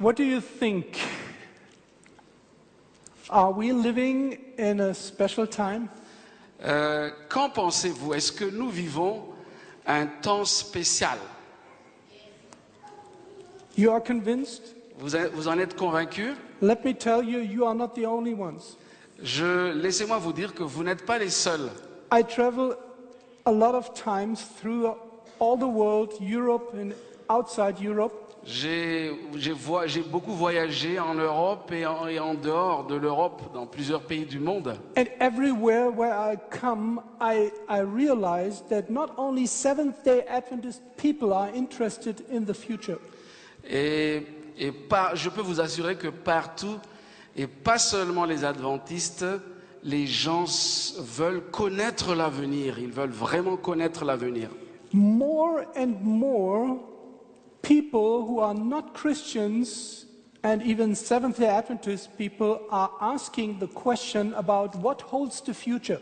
What do you think? Are we living in a special time? Qu'en pensez-vous? Est-ce que nous vivons un temps spécial? You are convinced? Vous en êtes convaincus? Let me tell you, you are not the only ones. Laissez-moi vous dire que vous n'êtes pas les seuls. I travel a lot of times through all the world, Europe and outside Europe. J'ai beaucoup voyagé en Europe et en dehors de l'Europe, dans plusieurs pays du monde. And everywhere where I come, I realize that not only Seventh-day Adventist people are interested in the future. Je peux vous assurer que partout, et pas seulement les adventistes, les gens veulent connaître l'avenir. Ils veulent vraiment connaître l'avenir. More and more people who are not Christians and even Seventh-day Adventist people are asking the question about what holds the future.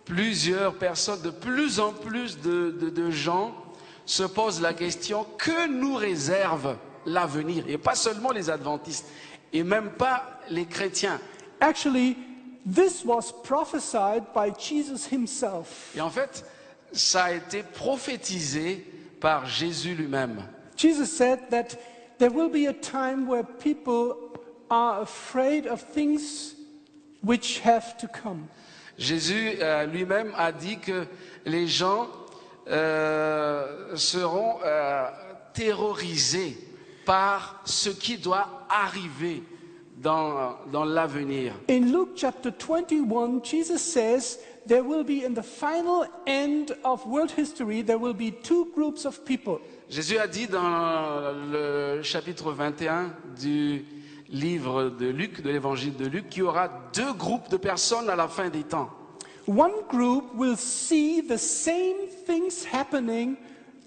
Plusieurs personnes, de plus en plus de gens se posent la question: que nous réserve l'avenir? Et pas seulement les adventistes, et même pas les chrétiens. Actually, this was prophesied by Jesus himself. Et en fait, ça a été prophétisé par Jésus lui-même. Jesus said that there will be a time where people are afraid of things which have to come. Jésus lui-même a dit que les gens seront terrorisés par ce qui doit arriver dans l'avenir. In Luke chapter 21, Jesus says there will be in the final end of world history, there will be two groups of people. Jésus a dit dans le chapitre 21 du livre de Luc, de l'évangile de Luc, qu'il y aura deux groupes de personnes à la fin des temps. One group will see the same things happening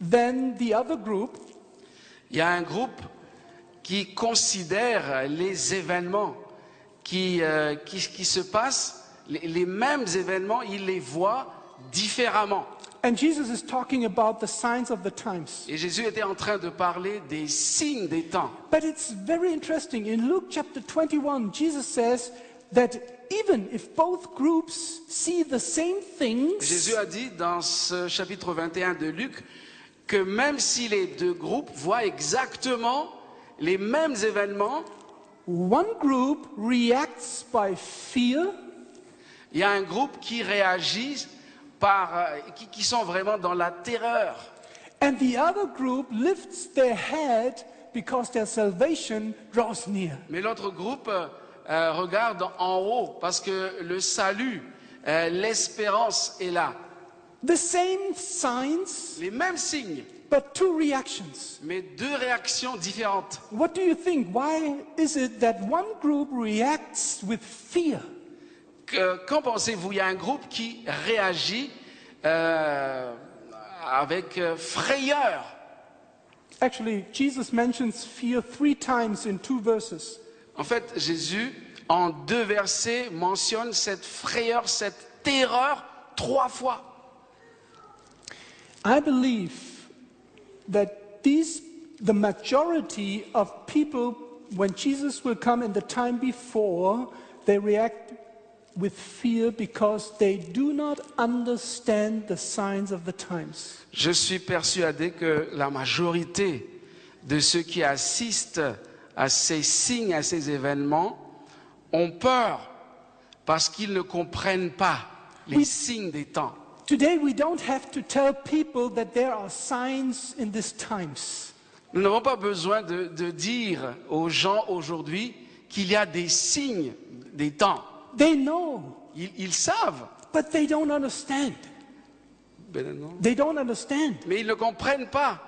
than the other group. Il y a un groupe qui considère les événements qui se passent, les mêmes événements, il les voit différemment. And Jesus is talking about the signs of the times. Et Jésus était en train de parler des signes des temps. But it's very interesting. In Luke chapter 21, Jesus says that even if both groups see the same things, Jésus a dit dans ce chapitre 21 de Luc que même si les deux groupes voient exactement les mêmes événements, one group reacts by fear, il y a un groupe qui réagit qui sont vraiment dans la terreur. and the other group lifts their head because their salvation draws near. Mais l'autre groupe regarde en haut parce que le salut, l'espérance est là. The same signs, Les mêmes signes, but two reactions. mais deux réactions différentes. What do you think? Why is it that one group reacts with fear? Qu'en pensez-vous? Il y a un groupe qui réagit avec frayeur. Actually, Jesus mentions fear 3 times in 2 verses. En fait, Jésus, en 2 versets, mentionne cette frayeur, cette terreur 3 fois. I believe that the majority of people, when Jesus will come in the time before, they react with fear because they do not understand the signs of the times. Je suis persuadé que la majorité de ceux qui assistent à ces signes, à ces événements, ont peur parce qu'ils ne comprennent pas les signes des temps. Today we don't have to tell people that there are signs in these times. Nous n'avons pas besoin de dire aux gens aujourd'hui qu'il y a des signes des temps. They know, Ils savent, but they don't understand. They don't understand. mais ils ne comprennent pas.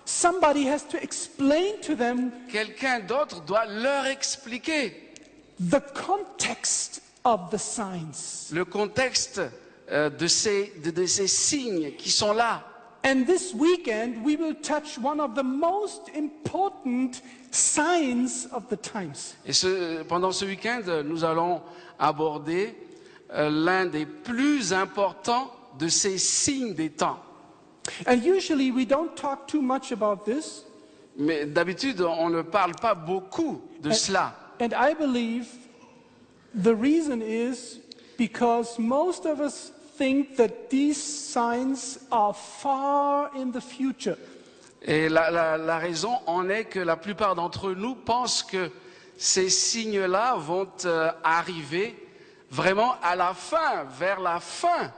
Somebody has to explain to them Quelqu'un d'autre doit leur expliquer the context of the signs. le contexte de ces signes qui sont là. And this weekend we will touch one of the most important signs of the times. Et pendant ce week-end, nous allons aborder l'un des plus importants de ces signes des temps. And usually we don't talk too much about this. Mais d'habitude, on ne parle pas beaucoup de cela. And I believe the reason is because most of us think that these signs are far in the future. Et la raison en est que la plupart d'entre nous pensent que ces signes-là vont arriver vraiment à la fin, vers la fin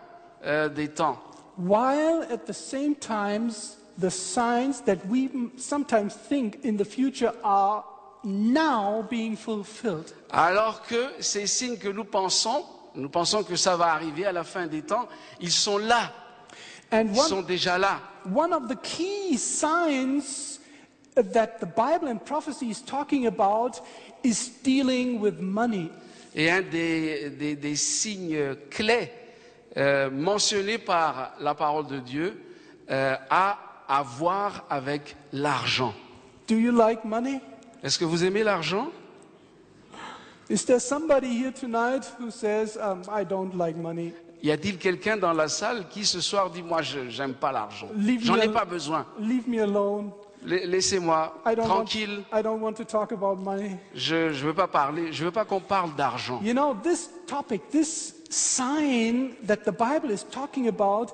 des temps. While at the same times, the signs that we sometimes think in the future are now being fulfilled. Alors que ces signes que nous pensons que ça va arriver à la fin des temps, ils sont là, And ils sont déjà là. one of the key signs that the Bible and prophecy is talking about is dealing with money. Et un des signes clés mentionnés par la parole de Dieu a à voir avec l'argent. Do you like money? Est-ce que vous aimez l'argent? Is there somebody here tonight who says, I don't like money? Y a-t-il quelqu'un dans la salle qui ce soir dit, moi je n'aime pas l'argent, Leave j'en me ai al- pas besoin, Leave me alone. laissez-moi tranquille, I don't want to talk about money. je veux pas parler, je veux pas qu'on parle d'argent. You know, this topic, this sign that the Bible is talking about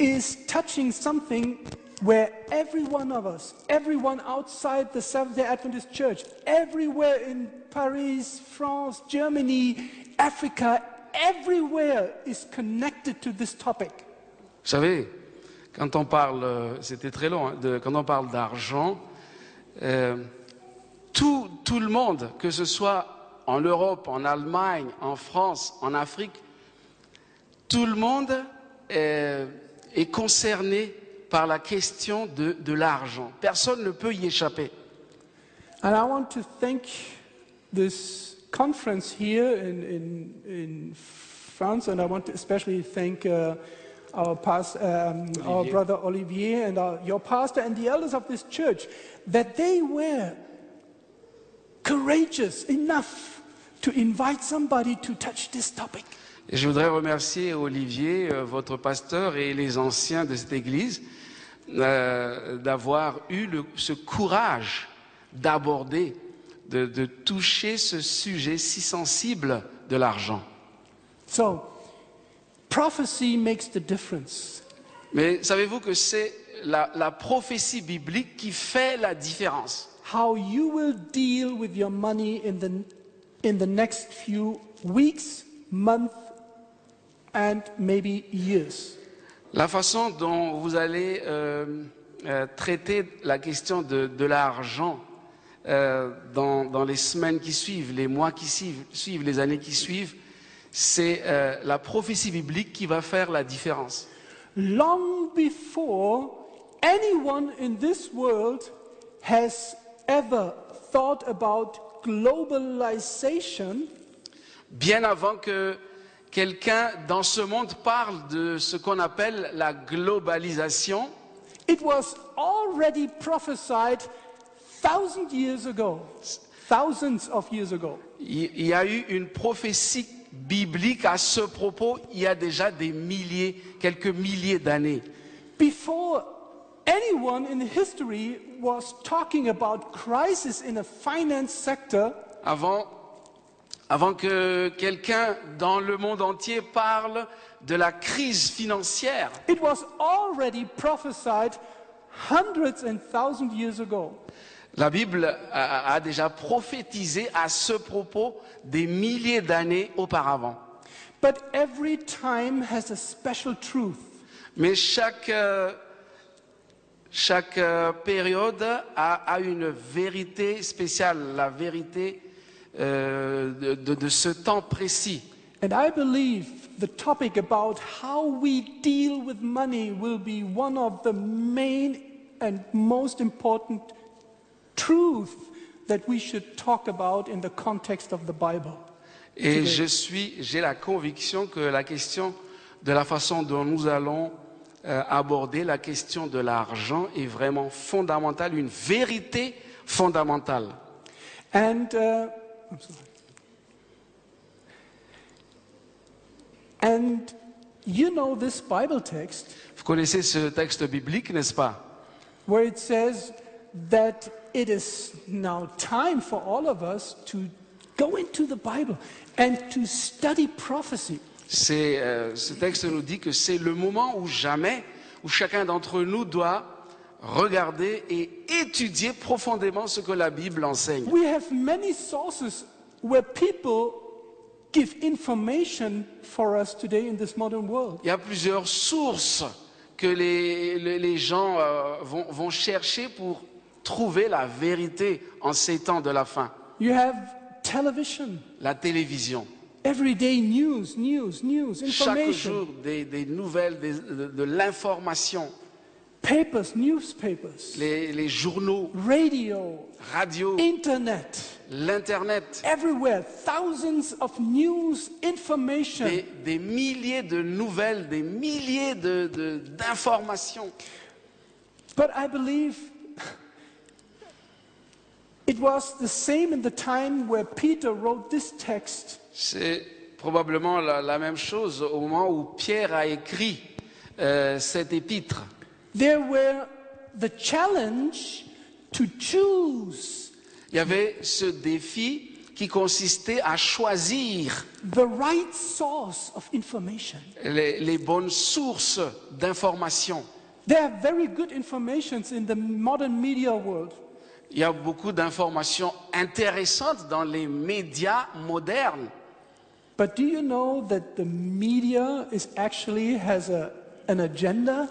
is touching something where every one of us, everyone outside the Seventh-day Adventist Church, everywhere in Paris, France, Germany, Africa, everywhere is connected to this topic. Vous savez, quand on parle, c'était très long, quand on parle d'argent, tout le monde, que ce soit en Europe, en Allemagne, en France, en Afrique, tout le monde est concerné par la question de l'argent. Personne ne peut y échapper. And I want to thank this conference here in France, and I want to especially thank our brother Olivier and your pastor and the elders of this church, that they were courageous enough to invite somebody to touch this topic. Et je voudrais remercier Olivier, votre pasteur, et les anciens de cette église d'avoir eu ce courage d'aborder, de toucher ce sujet si sensible de l'argent. So, prophecy makes the difference. Mais savez-vous que c'est la prophétie biblique qui fait la différence? How you will deal with your money in the next few weeks, months, and maybe years. La façon dont vous allez traiter la question de l'argent dans les semaines qui suivent, les mois qui suivent, les années qui suivent, c'est la prophétie biblique qui va faire la différence. Long before anyone in this world has ever thought about globalization, Bien avant que quelqu'un dans ce monde parle de ce qu'on appelle la globalisation, it was already prophesied thousands of years ago. il y a eu une prophétie biblique à ce propos il y a déjà quelques milliers d'années. Before anyone in history was talking about crisis in a finance sector, Avant que quelqu'un dans le monde entier parle de la crise financière, it was already prophesied hundreds and thousands years ago. la Bible a déjà prophétisé à ce propos des milliers d'années auparavant. But every time has a special truth. Mais chaque période a une vérité spéciale, la vérité de ce temps précis. And I believe the topic about how we deal with money will be one of the main and most important truths that we should talk about in the context of the Bible. Et j'ai la conviction que la question de la façon dont nous allons aborder la question de l'argent est vraiment fondamentale, une vérité fondamentale. And I'm sorry. And you know this Bible text Vous connaissez ce texte biblique, n'est-ce pas? where it says that it is now time for all of us to go into the Bible and to study prophecy. Ce texte nous dit que c'est le moment ou jamais où chacun d'entre nous doit regarder et étudier profondément ce que la Bible enseigne. We have many sources where people give information for us today in this modern world. Il y a plusieurs sources que les gens vont chercher pour trouver la vérité en ces temps de la fin. You have television, La télévision. everyday news, Chaque information. jour, des nouvelles, de l'information. Papers, newspapers, Les journaux, radio, radio, internet, l'Internet. everywhere, thousands of news, information. Des milliers de nouvelles, des milliers d'informations. But I believe it was the same in the time where Peter wrote this text. C'est probablement la même chose au moment où Pierre a écrit cet épître. There were the challenge to choose Il y avait ce défi qui consistait à choisir the right source of information. les bonnes sources d'information. There are very good informations in the modern media world. Il y a beaucoup d'informations intéressantes dans les médias modernes. But do you know that the media has an agenda?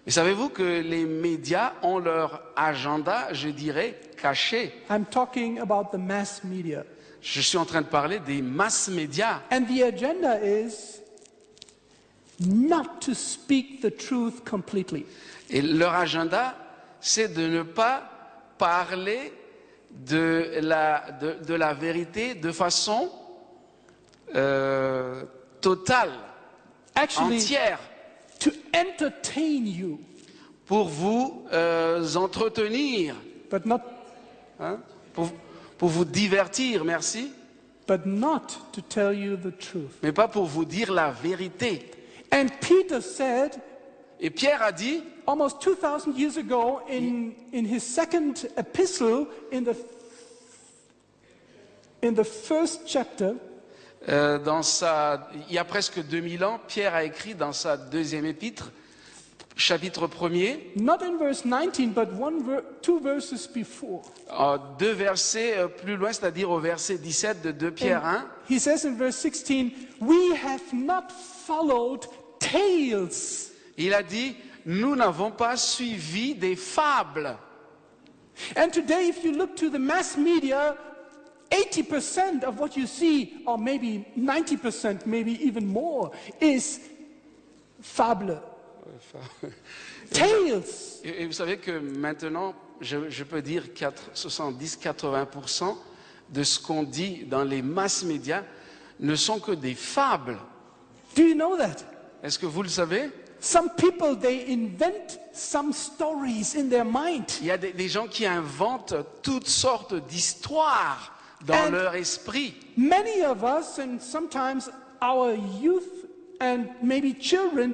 Mais savez-vous que les médias ont leur agenda, je dirais, caché? I'm talking about the mass media. Je suis en train de parler des masses médias. And the agenda is not to speak the truth completely. Et leur agenda, c'est de ne pas parler de la vérité de façon totale, Actually, entière, to entertain you, pour vous entretenir, but not pour vous divertir, merci, to tell you the truth. mais pas pour vous dire la vérité. And Peter said, Et Pierre a dit, almost 2,000 years ago, in his second epistle, in the first chapter, il y a presque 2000 ans, Pierre a écrit dans sa deuxième épître, chapitre 1er, not in verse 19, but two verses before. Deux versets plus loin, c'est-à-dire au verset 17 de 2 Pierre 1, He says in verse 16, we have not followed tales. il a dit, nous n'avons pas suivi des fables. And today, if you look to the mass media, 80% of what you see, or maybe 90%, maybe even more, is fable. Tales. Et vous savez que maintenant, je peux dire 70-80% de ce qu'on dit dans les masses médias ne sont que des fables. Do you know that? Est-ce que vous le savez? Some people, they invent some stories in their mind. Il y a des gens qui inventent toutes sortes d'histoires dans And leur esprit. Many of us, and sometimes our youth and maybe children,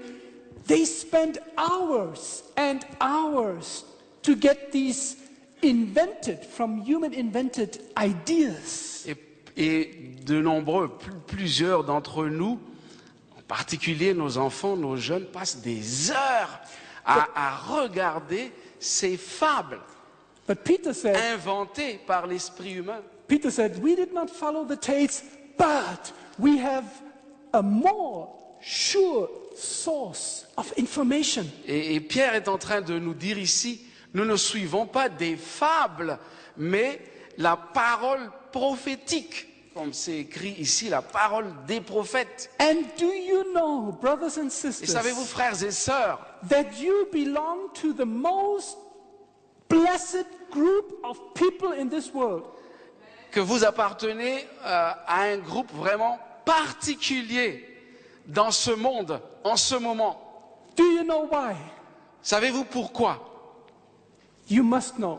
they spend hours and hours to get these invented, from human invented ideas. Et de nombreux, plusieurs d'entre nous, en particulier nos enfants, nos jeunes, passent des heures à regarder ces fables But Peter said, inventées par l'esprit humain. we did not follow the tales, but we have a more sure source of information. Et Pierre est en train de nous dire ici, nous ne suivons pas des fables, mais la parole prophétique, comme c'est écrit ici, la parole des prophètes. And do you know, brothers and Et sisters, savez-vous, frères et sœurs, that you belong to the most blessed group of people in this world? que vous appartenez à un groupe vraiment particulier dans ce monde, en ce moment. Do you know why? Savez-vous pourquoi? You must know.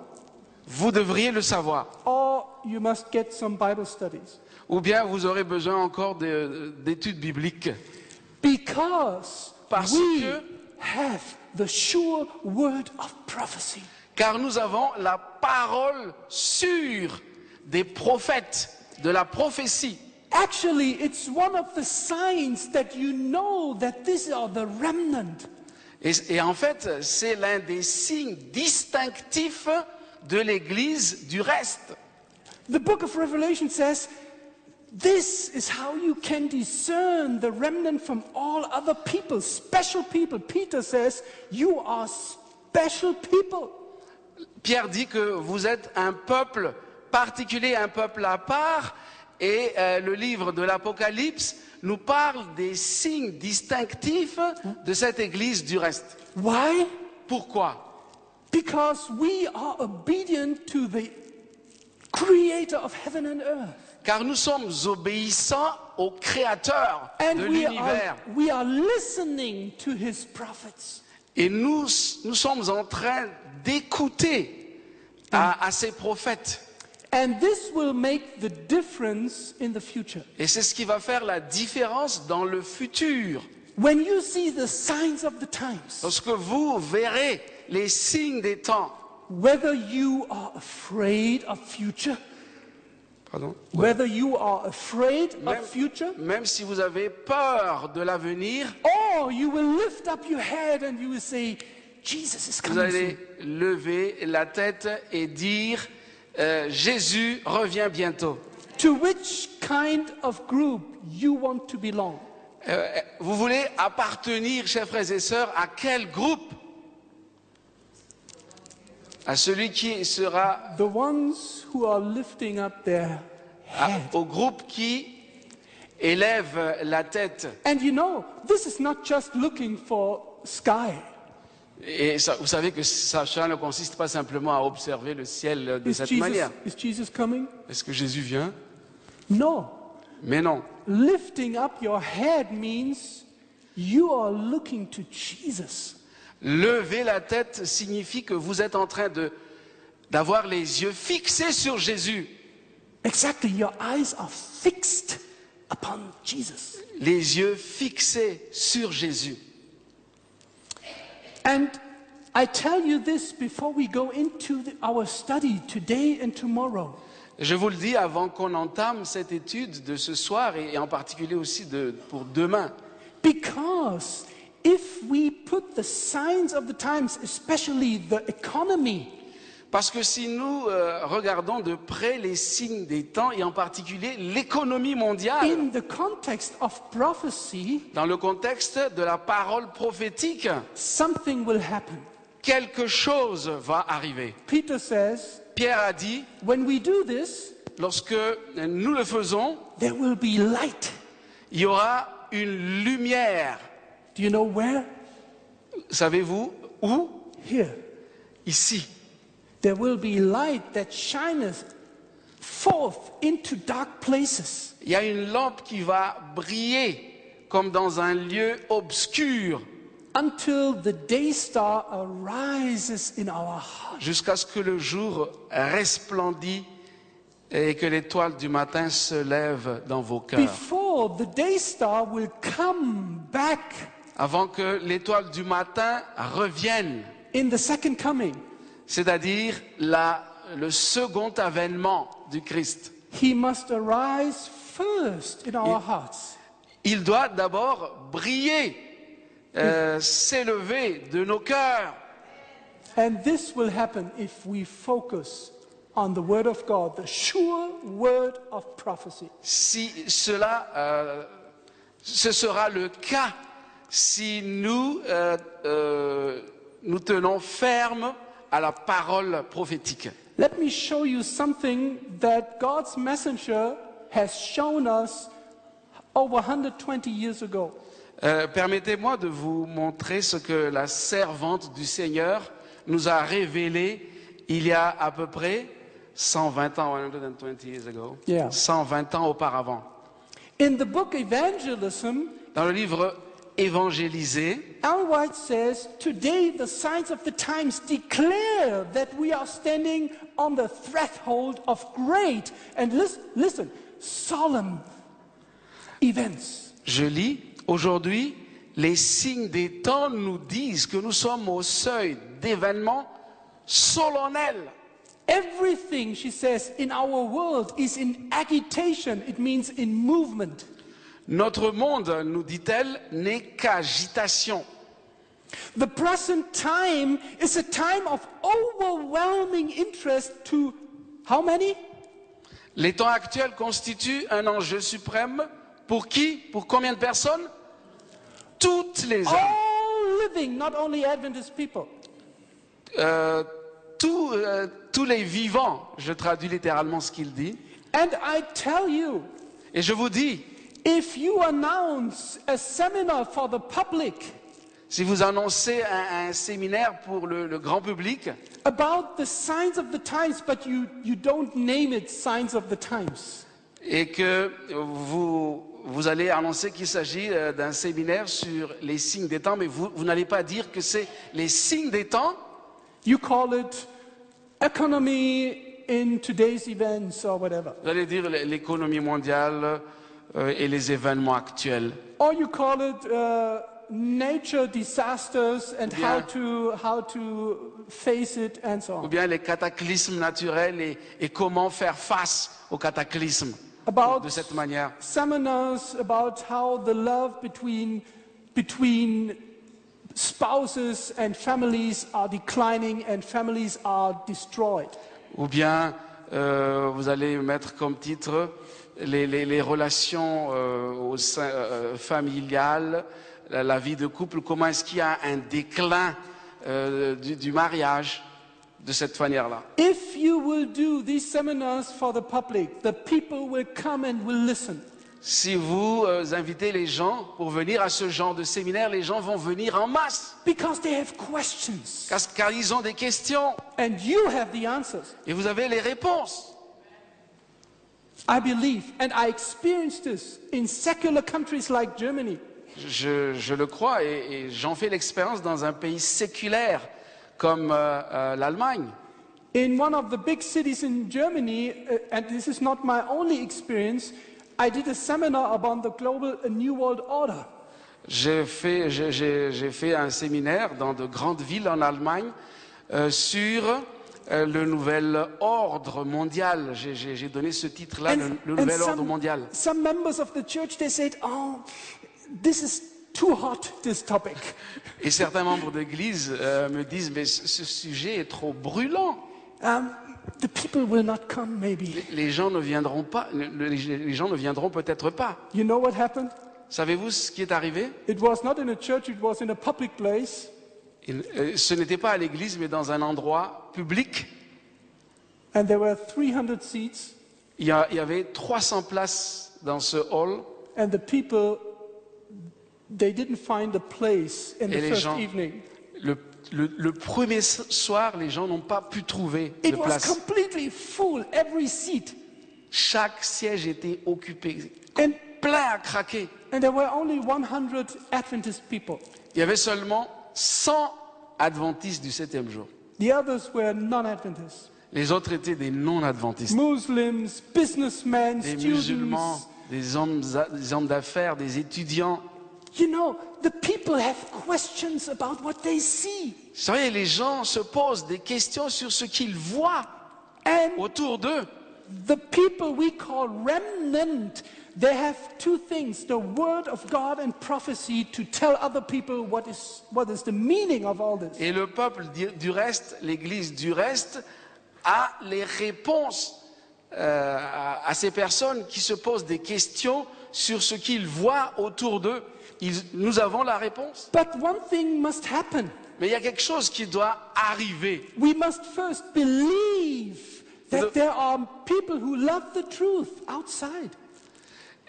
Vous devriez le savoir. Or you must get some Bible studies. Ou bien vous aurez besoin encore d'études bibliques. Because Parce we que- have the sure word of prophecy. car nous avons la parole sûre des prophètes, de la prophétie. Actually, it's one of the signs that you know that these are the remnant. Et en fait, c'est l'un des signes distinctifs de l'Église du reste. The book of Revelation says, this is how you can discern the remnant from all other people, special people. Peter says, you are special people. Pierre dit que vous êtes un peuple particulier, un peuple à part, et le livre de l'Apocalypse nous parle des signes distinctifs de cette Église du reste. Why? Pourquoi? Because we are obedient to the creator of heaven and earth. Car nous sommes obéissants au Créateur And de we l'univers. are listening to his prophets. Et nous sommes en train d'écouter à ces prophètes. And this will make the difference in the future. Et c'est ce qui va faire la différence dans le futur. When you see the signs of the times, Lorsque vous verrez les signes des temps. whether you are afraid of future, Pardon? whether you are afraid of future, Même si vous avez peur de l'avenir, or you will lift up your head and you will say, Jesus is vous coming allez soon. lever la tête et dire Jésus revient bientôt. To which kind of group you want to belong? Vous voulez appartenir, chers frères et sœurs, à quel groupe? À celui qui sera The ones who are lifting up their head. au groupe qui élève la tête. And you know, this is not just looking for sky. Et ça, vous savez que cela ne consiste pas simplement à observer le ciel de cette manière. Is Jesus coming? Est-ce que Jésus vient? No. Mais non. Lifting up your head means you are looking to Jesus. Lever la tête signifie que vous êtes en train d'avoir les yeux fixés sur Jésus. Exactly, your eyes are fixed upon Jesus. Les yeux fixés sur Jésus. And I tell you this before we go into our study today and tomorrow. Je vous le dis avant qu'on entame cette étude de ce soir et en particulier aussi pour demain. Because if we put the signs of the times, especially the economy, Parce que si nous regardons de près les signes des temps et en particulier l'économie mondiale, in the context of prophecy, dans le contexte de la parole prophétique, something will happen. quelque chose va arriver. Peter says, Pierre a dit, when we do this, lorsque nous le faisons, there will be light. il y aura une lumière. Do you know where? Savez-vous où? Here. Ici. There will be light that shineth forth into dark places. Il y a une lampe qui va briller comme dans un lieu obscur Until the day star arises in our heart. jusqu'à ce que le jour resplendit et que l'étoile du matin se lève dans vos cœurs. Before the day star will come back Avant que l'étoile du matin revienne, in the second coming, c'est-à-dire le second avènement du Christ. he must arise first in our hearts. Il doit d'abord briller, s'élever de nos cœurs. And this will happen if we focus on the word of God, the sure word of prophecy. Si ce sera le cas si nous tenons ferme à la parole prophétique. Let me show you something that God's messenger has shown us over 120 years ago. Permettez-moi de vous montrer ce que la servante du Seigneur nous a révélé il y a à peu près 120 ans, 120 years ago, Yeah. 120 ans auparavant. In the book Evangelism, Dans le livre Évangélisé, Ellen White says, today the signs of the times declare that we are standing on the threshold of great and listen, solemn events. je lis, aujourd'hui, les signes des temps nous disent que nous sommes au seuil d'événements solennel. Everything, she says, in our world is in agitation. It means in movement. Notre monde, nous dit-elle, n'est qu'agitation. The present time is a time of overwhelming interest to how many? Les temps actuels constituent un enjeu suprême pour qui? Pour combien de personnes? Toutes les âmes. All living, not only Adventist people. Tous les vivants, je traduis littéralement ce qu'il dit. And I tell you, Et je vous dis, if you announce a seminar for the public si vous annoncez un séminaire pour le grand public, about the signs of the times, but you don't name it signs of the times, et que vous allez annoncer qu'il s'agit d'un séminaire sur les signes des temps, mais vous n'allez pas dire que c'est les signes des temps, you call it economy in today's events or whatever. vous allez dire l'économie mondiale et les événements actuels. Or you call it nature disasters and Bien. how to face it and so Ou on. bien les cataclysmes naturels et comment faire face aux cataclysmes About de cette manière. seminars about how the love between spouses and families are declining and families are destroyed. Ou bien vous allez mettre comme titre les relations familiales, la vie de couple, comment est-ce qu'il y a un déclin du mariage de cette manière-là. If you will do these seminars for the public, the people will come and will listen. Si vous invitez les gens pour venir à ce genre de séminaire, les gens vont venir en masse, Because they have questions. car ils ont des questions And you have the answers. et vous avez les réponses. I believe, and I experienced this in secular countries like Germany. Je le crois et j'en fais l'expérience dans un pays séculaire comme l'Allemagne. In one of the big cities in Germany, and this is not my only experience, I did a seminar about the global New World Order. J'ai fait un séminaire dans de grandes villes en Allemagne sur le nouvel ordre mondial. J'ai donné ce titre-là, le nouvel ordre mondial. Some members of the church, they said, oh, this is too hot, this topic. Et certains membres d'église me disent, mais ce sujet est trop brûlant. The people will not come, maybe. Les gens ne viendront pas, les gens ne viendront peut-être pas. You know what happened? Savez-vous ce qui est arrivé? It was not in a church, it was in a public place. Ce n'était pas à l'église, mais dans un endroit public. And there were 300 seats, Il y avait 300 places dans ce hall. and the people, they didn't find a place in Et the les first gens, evening. le premier soir, les gens n'ont pas pu trouver de It was place. completely full, every seat. Chaque siège était occupé, And, plein à craquer. and there were only 100 Adventist people. Il y avait seulement 100 adventistes du 7e jour. The others were non-Adventists. Les autres étaient des non-adventistes. Muslims, businessmen, Des students. musulmans, des hommes d'affaires, des étudiants. You know, the people have questions about what they see. Vous savez, les gens se posent des questions sur ce qu'ils voient And autour d'eux. the people we call remnant, they have two things, the word of God and prophecy, to tell other people what is the meaning of all this. Et le peuple du reste, l'Église du reste, a les réponses à ces personnes qui se posent des questions sur ce qu'ils voient autour d'eux. Nous avons la réponse. But one thing must happen. Mais il y a quelque chose qui doit arriver. We must first believe that there are people who love the truth outside.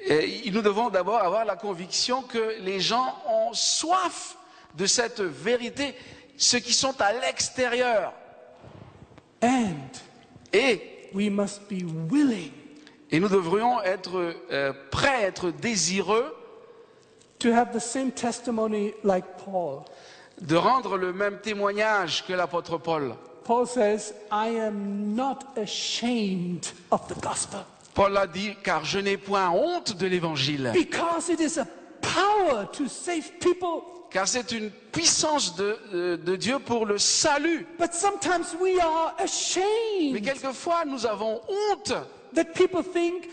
Et nous devons d'abord avoir la conviction que les gens ont soif de cette vérité, ceux qui sont à l'extérieur. And Et we must be willing nous devrions être prêts, être désireux to have the same testimony like Paul. de rendre le même témoignage que l'apôtre Paul. Paul says, I am not ashamed of the gospel Paul a dit, car je n'ai point honte de l'évangile, because it is a power to save people. car c'est une puissance de Dieu pour le salut. But sometimes we are Mais ashamed quelquefois, nous avons honte that people think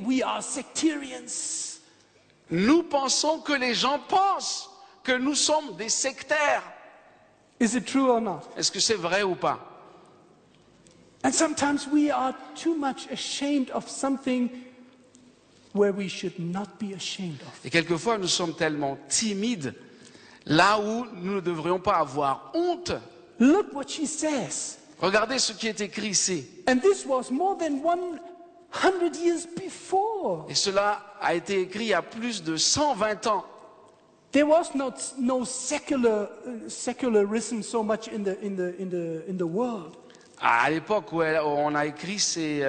we are sectarians. Nous pensons que les gens pensent que nous sommes des sectaires. Is it true or not? Est-ce que c'est vrai ou pas? And sometimes we are too much ashamed of something where we should not be ashamed of. Et quelquefois, nous sommes tellement timides, là où nous ne devrions pas avoir honte. Look what she says. Regardez ce qui est écrit ici. And this was more than 100 years before. Et cela a été écrit il y a plus de 120 ans. There was no secularism so much in the world. À l'époque où on a écrit ces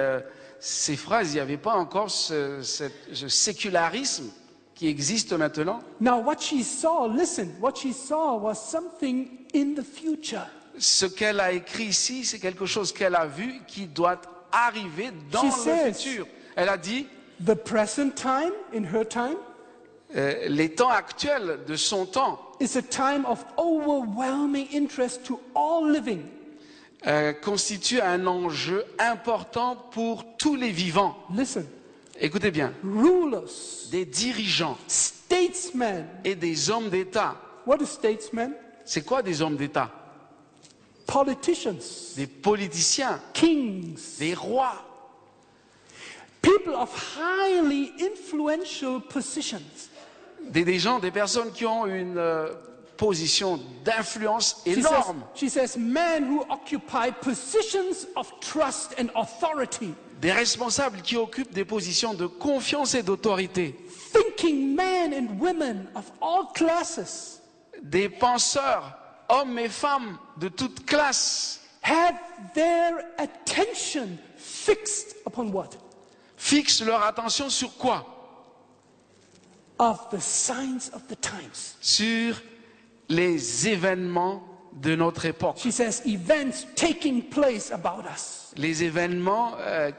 phrases, il n'y avait pas encore ce sécularisme qui existe maintenant. Now what she saw, listen, what she saw was something in the future. Ce qu'elle a écrit ici, c'est quelque chose qu'elle a vu qui doit arriver dans She le says- futur. Elle a dit, The present time, in her time, les temps actuels de son temps is a time of overwhelming interest to all living. constituent un enjeu important pour tous les vivants. Listen, Écoutez bien, rulers, des dirigeants statesmen. et des hommes d'État. What is statesmen? C'est quoi des hommes d'État? Politicians, Des politiciens, kings, des rois, people of highly influential positions. des gens, des personnes qui ont une position d'influence énorme. She says, men who occupy positions of trust and authority, Des responsables qui occupent des positions de confiance et d'autorité. thinking men and women of all classes, Des penseurs, hommes et femmes de toutes classes, have their attention fixed upon what? fixent leur attention sur quoi? Of the signs of the times. Sur les événements de notre époque. She says, events taking place about us. Les événements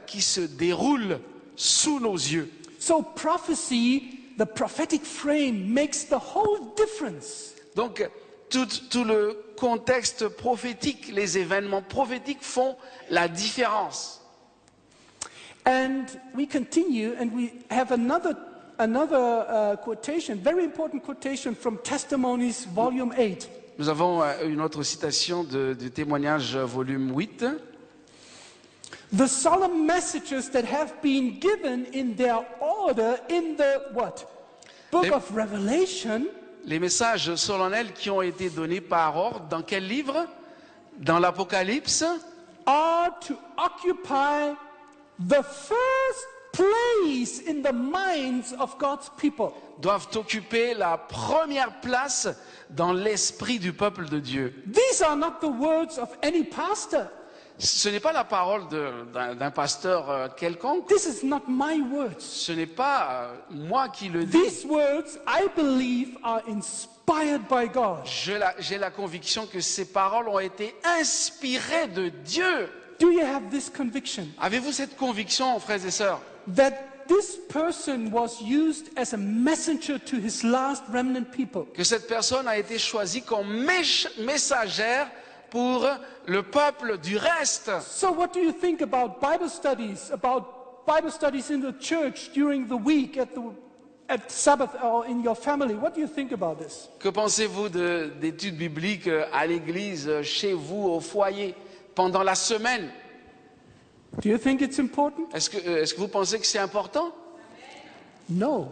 qui se déroulent sous nos yeux. So prophecy, the prophetic frame, makes the whole difference. Donc, tout le contexte prophétique, les événements prophétiques font la différence. And we continue, and we have another quotation, very important quotation from Testimonies, volume 8. Nous avons une autre citation du témoignage volume 8. The solemn messages that have been given in their order in the what? Book Les- of Revelation Les messages solennels qui ont été donnés par ordre, dans quel livre? Dans l'Apocalypse, are to occupy the first place in the minds of God's people. doivent occuper la première place dans l'esprit du peuple de Dieu. These are not the words of any pastor. Ce n'est pas la parole d'un pasteur quelconque. This is not my words. Ce n'est pas moi qui le dis. These words, I believe, are inspired by God. J'ai la conviction que ces paroles ont été inspirées de Dieu. Do you have this conviction Avez-vous cette conviction, frères et sœurs, that this person was used as a messenger to his last remnant people? que cette personne a été choisie comme messagère pour le peuple du reste? So what do you think about Bible studies in the church during the week at Sabbath or in your family? What do you think about this? Que pensez-vous d'études bibliques à l'église, chez vous, au foyer, pendant la semaine? Do you think it's important? Est-ce que vous pensez que c'est important? No,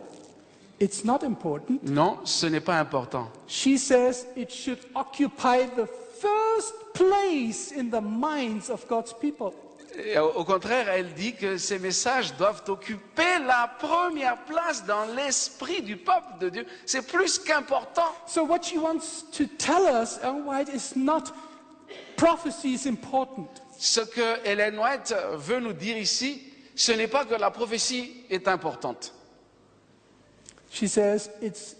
it's not important. Non, ce n'est pas important. She says it should occupy the first place in the minds of God's people. Et au contraire, elle dit que ces messages doivent occuper la première place dans l'esprit du peuple de Dieu. C'est plus qu'important. So what she wants to tell us, Ellen White, is not prophecy is important. Ce que Ellen White veut nous dire ici, ce n'est pas que la prophétie est importante. She says it's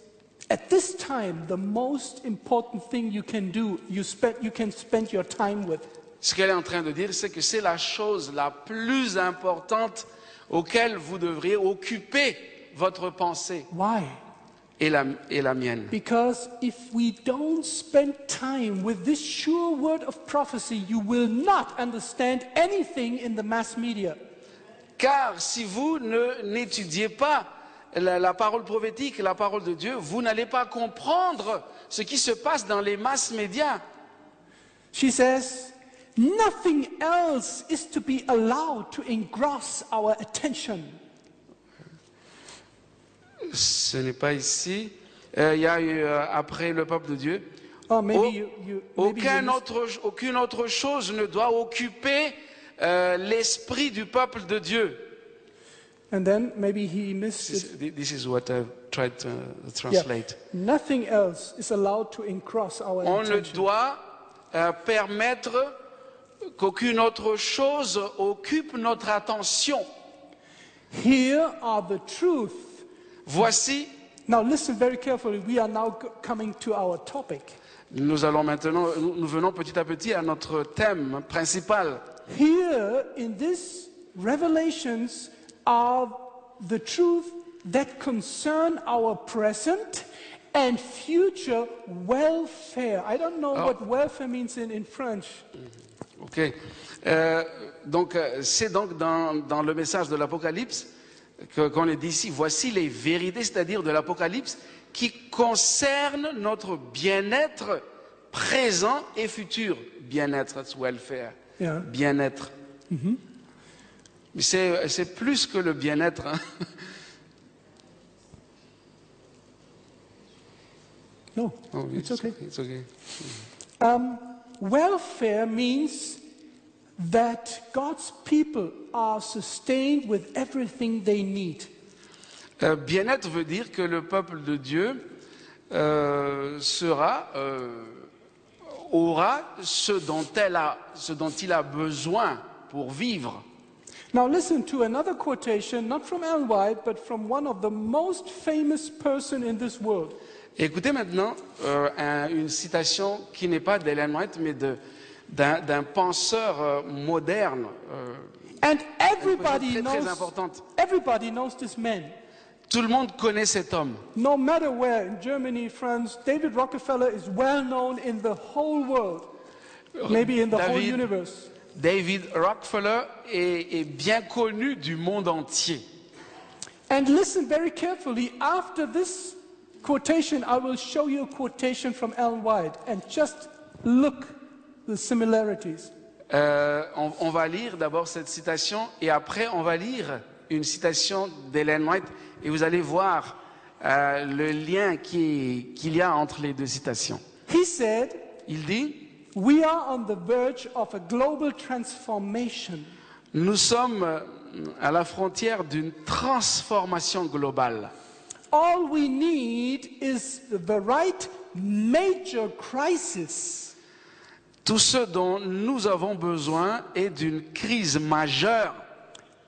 at this time the most important thing you can do. You can spend your time with. Ce qu'elle est en train de dire, c'est que c'est la chose la plus importante auquel vous devriez occuper votre pensée Why? et la mienne. Because if we don't spend time with this sure word of prophecy, you will not understand anything in the mass media. Car si vous n'étudiez pas la parole prophétique, la parole de Dieu, vous n'allez pas comprendre ce qui se passe dans les masses médias. She says, nothing else is to be allowed to engross our attention. Ce n'est pas ici. Il y a eu, après le peuple de Dieu, Or maybe aucune autre chose ne doit occuper l'esprit du peuple de Dieu. And then maybe he missed it. This is what I've tried to translate. Yeah. Nothing else is allowed to engross our On ne attention. doit permettre qu'aucune autre chose occupe notre attention. Here are the truth. Voici, Now listen very carefully. We are now coming to our topic. nous venons petit à petit à notre thème principal. Here in this revelations are the truth that concern our present and future welfare. I don't know what welfare means in French. Ok. C'est donc dans le message de l'Apocalypse qu'on est dit ici, voici les vérités, c'est-à-dire de l'Apocalypse, qui concernent notre bien-être présent et futur. Bien-être, that's welfare. Yeah. Bien-être. Mais c'est plus que le bien-être. Hein. No, Oh, it's okay. It's okay. Welfare means that God's people are sustained with everything they need. Bien-être veut dire que le peuple de Dieu aura ce dont il a besoin pour vivre. Now listen to another quotation, not from Ellen White, but from one of the most famous person in this world. Écoutez maintenant une citation qui n'est pas d'Ellen White, mais d'un penseur moderne. And everybody très importante. everybody knows this man. Tout le monde connaît cet homme. No matter where, in Germany, France, David Rockefeller is well known in the whole world, maybe in the whole universe. David Rockefeller est bien connu du monde entier. And listen very carefully, after this quotation, I will show you a quotation from Ellen White, and just look the similarities. On va lire d'abord cette citation et après on va lire une citation d'Ellen White et vous allez voir le lien qu'il y a entre les deux citations. He said, Il dit, we are on the verge of a global transformation. nous sommes à la frontière d'une transformation globale. All we need is the right major crisis. Tout ce dont nous avons besoin est d'une crise majeure.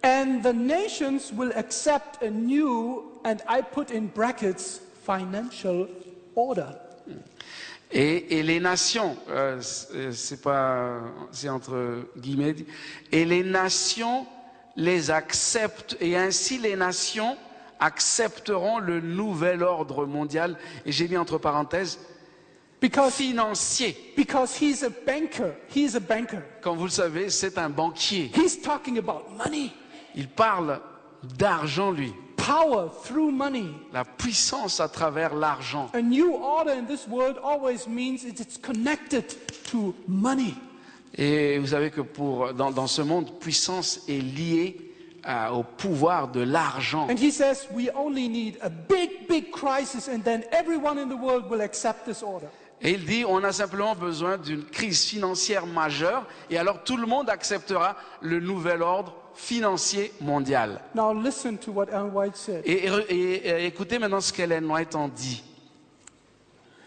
And the nations will accept a new, and I put in brackets, financial order. Et les nations, c'est entre guillemets, et les nations les acceptent, et ainsi les nations accepteront le nouvel ordre mondial, et j'ai mis entre parenthèses, financier. Because he's a banker. He's a banker. Comme vous le savez, c'est un banquier. He's talking about money. Il parle d'argent, lui. Power through money. La puissance à travers l'argent. A new order in this world always means it's connected to money. Et vous savez que dans ce monde, puissance est liée au pouvoir de l'argent. And he says we only need a big crisis and then everyone in the world will accept this order. Et il dit, on a simplement besoin d'une crise financière majeure et alors tout le monde acceptera le nouvel ordre financier mondial. Now listen to what Ellen White said. Et écoutez maintenant ce qu'Ellen White en dit.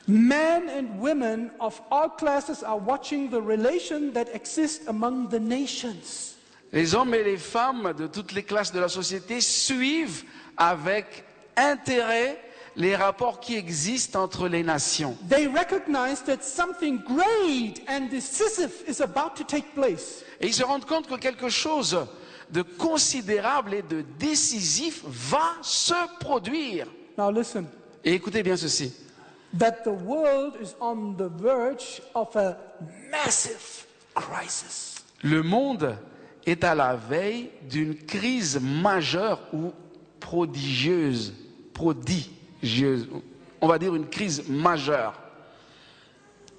Men and women of all classes are watching the relation that exists among the nations. Les hommes et les femmes de toutes les classes de la société suivent avec intérêt les rapports qui existent entre les nations. They recognize that something great and decisive is about to take place. Et ils se rendent compte que quelque chose de considérable et de décisif va se produire. Now listen, Et écoutez bien ceci. that the world is on the verge of a massive crisis. Le monde est à la veille d'une crise majeure ou prodigieuse. On va dire une crise majeure.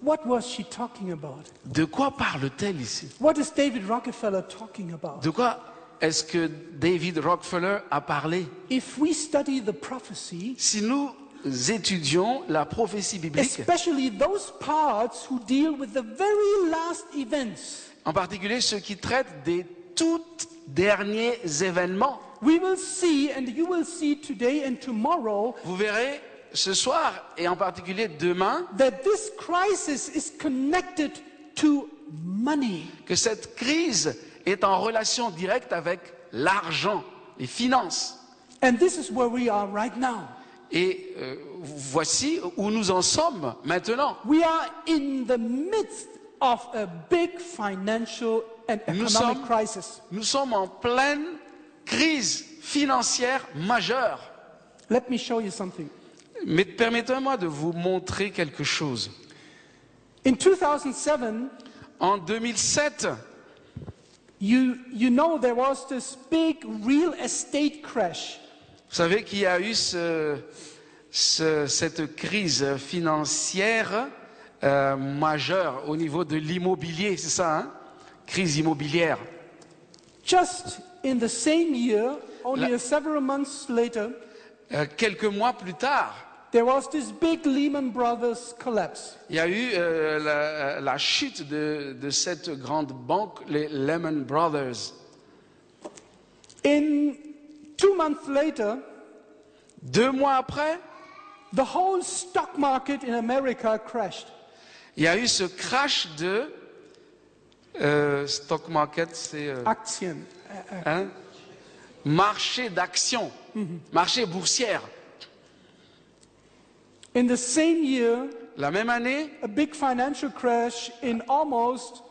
What was she talking about? De quoi parle-t-elle ici? What is David Rockefeller talking about? De quoi est-ce que David Rockefeller a parlé? If we study the prophecy, Si nous étudions la prophétie biblique, especially those parts who deal with the very last events, en particulier ceux qui traitent des toutes derniers événements, we will see, and you will see today and tomorrow, vous verrez ce soir et en particulier demain that this crisis is connected to money. que cette crise est en relation directe avec l'argent, les finances. And this is where we are right now. Et voici où nous en sommes maintenant. We are in the midst of a big financial and economic crisis. Nous sommes en pleine crise financière majeure. Let me show you something. Mais permettez-moi de vous montrer quelque chose. In 2007, En 2007, you know there was this big real estate crash. vous savez qu'il y a eu cette crise financière majeure au niveau de l'immobilier, c'est ça, hein? Crise immobilière. Just in the same year, only several months later, Quelques mois plus tard, there was this big Lehman Brothers collapse. il y a eu la chute de cette grande banque, les Lehman Brothers. In 2 months later, 2 mois après, the whole stock market in America crashed. il y a eu ce crash de stock market, c'est Aktien. hein, marché d'actions, marché boursière. In the same year, La même année, a big financial crash in almost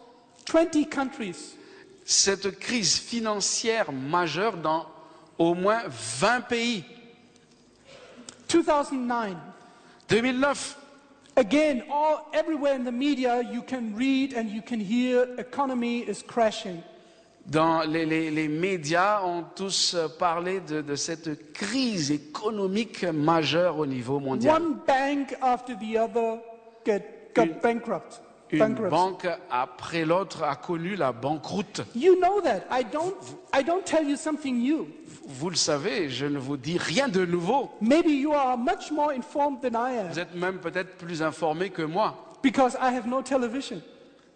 20 countries. cette crise financière majeure dans au moins 20 pays. 2009. 2009, Again, everywhere in the media you can read and you can hear economy is crashing. dans les médias ont tous parlé de cette crise économique majeure au niveau mondial. One bank after the other got bankrupt. Une Bankruptcy. banque après l'autre a connu la banqueroute. You know that. I don't tell you something new. Vous le savez, je ne vous dis rien de nouveau. Maybe you are much more informed than I Vous am êtes même peut-être plus informé que moi, because I have no television.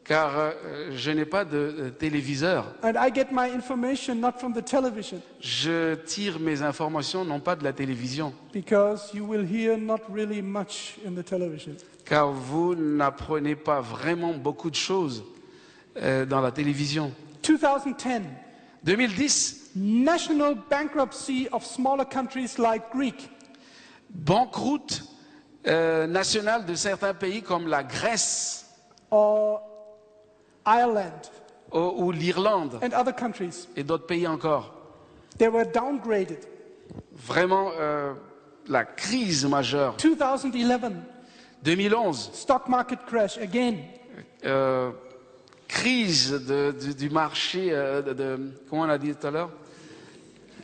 car je n'ai pas de téléviseur. And I get my information not from the television Je tire mes informations non pas de la télévision, because you will hear not really much in the television. car vous n'apprenez pas vraiment beaucoup de choses dans la télévision. 2010, 2010, national bankruptcy of smaller countries like Greek. banqueroute nationale de certains pays comme la Grèce Or Ireland ou l'Irlande and other countries. et d'autres pays encore. They were downgraded. Vraiment la crise majeure. 2011, 2011, stock market crash again. crise du marché comment on a dit tout à l'heure,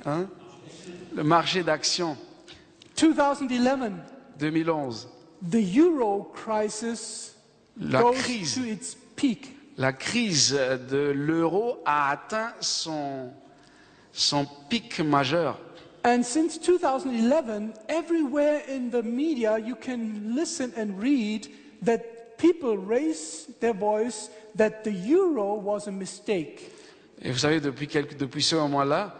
hein? Le marché d'actions. 2011, 2011, the euro crisis la goes crise, to its peak. la crise de l'euro a atteint son pic majeur. And since 2011, everywhere in the media you can listen and read that people raise their voice that the euro was a mistake. Et vous savez, depuis ce moment-là,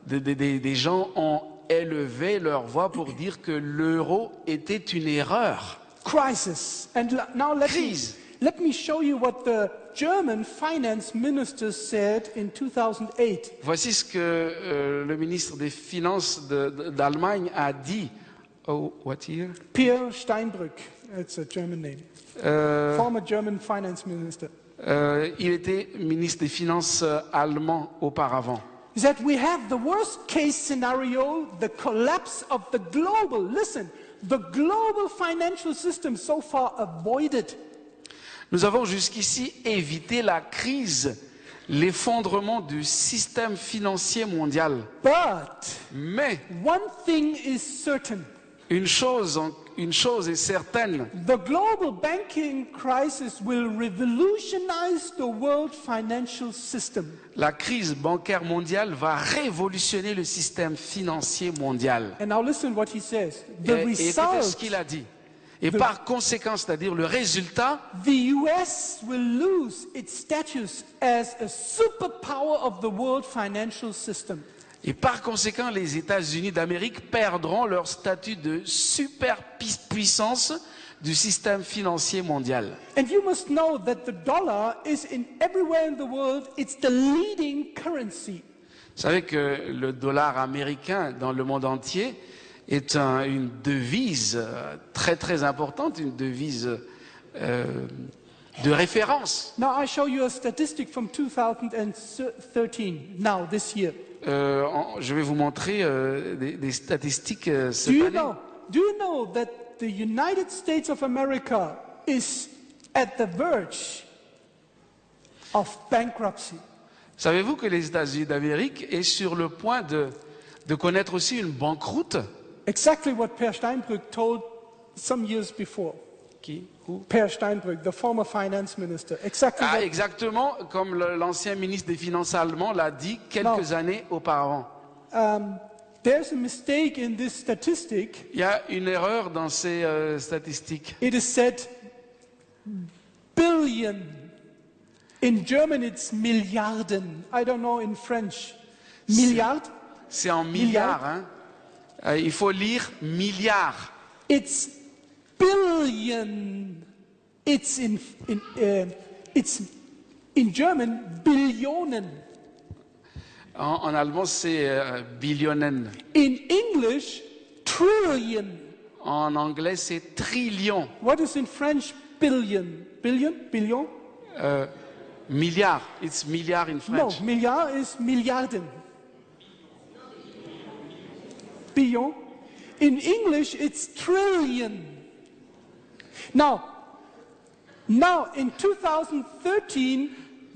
des gens ont élevé leur voix pour dire que l'euro était une erreur. Crisis. And now Crise. let me show you what the German finance minister said in 2008. Voici ce que le ministre des Finances d'Allemagne a dit. Oh, what year? Pierre Steinbrück, it's a German name. Former German finance minister. Il était ministre des Finances allemand auparavant. He is that we have the worst case scenario, the collapse of the global, listen, the global financial system so far avoided. Nous avons jusqu'ici évité la crise, l'effondrement du système financier mondial. But Mais one thing is certain. une chose est certaine, The global banking crisis will revolutionize the world financial system. la crise bancaire mondiale va révolutionner le système financier mondial. And now listen what he says. The Et écoutez ce result, qu'il a dit. Et par conséquent, c'est-à-dire le résultat, the US will lose its status as a superpower of the world financial system. et par conséquent, les États-Unis d'Amérique perdront leur statut de superpuissance du système financier mondial. And you must know that the dollar is in everywhere in the world, it's the leading currency. Vous savez que le dollar américain dans le monde entier est une devise très très importante, une devise de référence. Now I show you a statistic from 2013, now this year. Je vais vous montrer des statistiques Do cette you année. know that the United States of America is at the verge of bankruptcy? Savez-vous que les États-Unis d'Amérique est sur le point de connaître aussi une banqueroute? Exactly what Per Steinbrück told some years before. Qui? Où? Per Steinbrück, the former finance minister. Exactly Ah, what, exactement comme l'ancien ministre des Finances allemand l'a dit quelques années auparavant. there's a mistake in this statistic. Il y a une erreur dans ces statistiques. It is said billion. In German it's Milliarden. I don't know in French. Milliard? C'est en milliards. Hein? Il faut lire milliards. It's billion. It's in German Billionen. En allemand, c'est billionen. In English, trillion. En anglais, c'est trillion. What is in French billion? Billion? Billion? Milliard. It's milliard in French. No, milliard is Milliarden. Billion. In English, it's trillion. Now in 2013,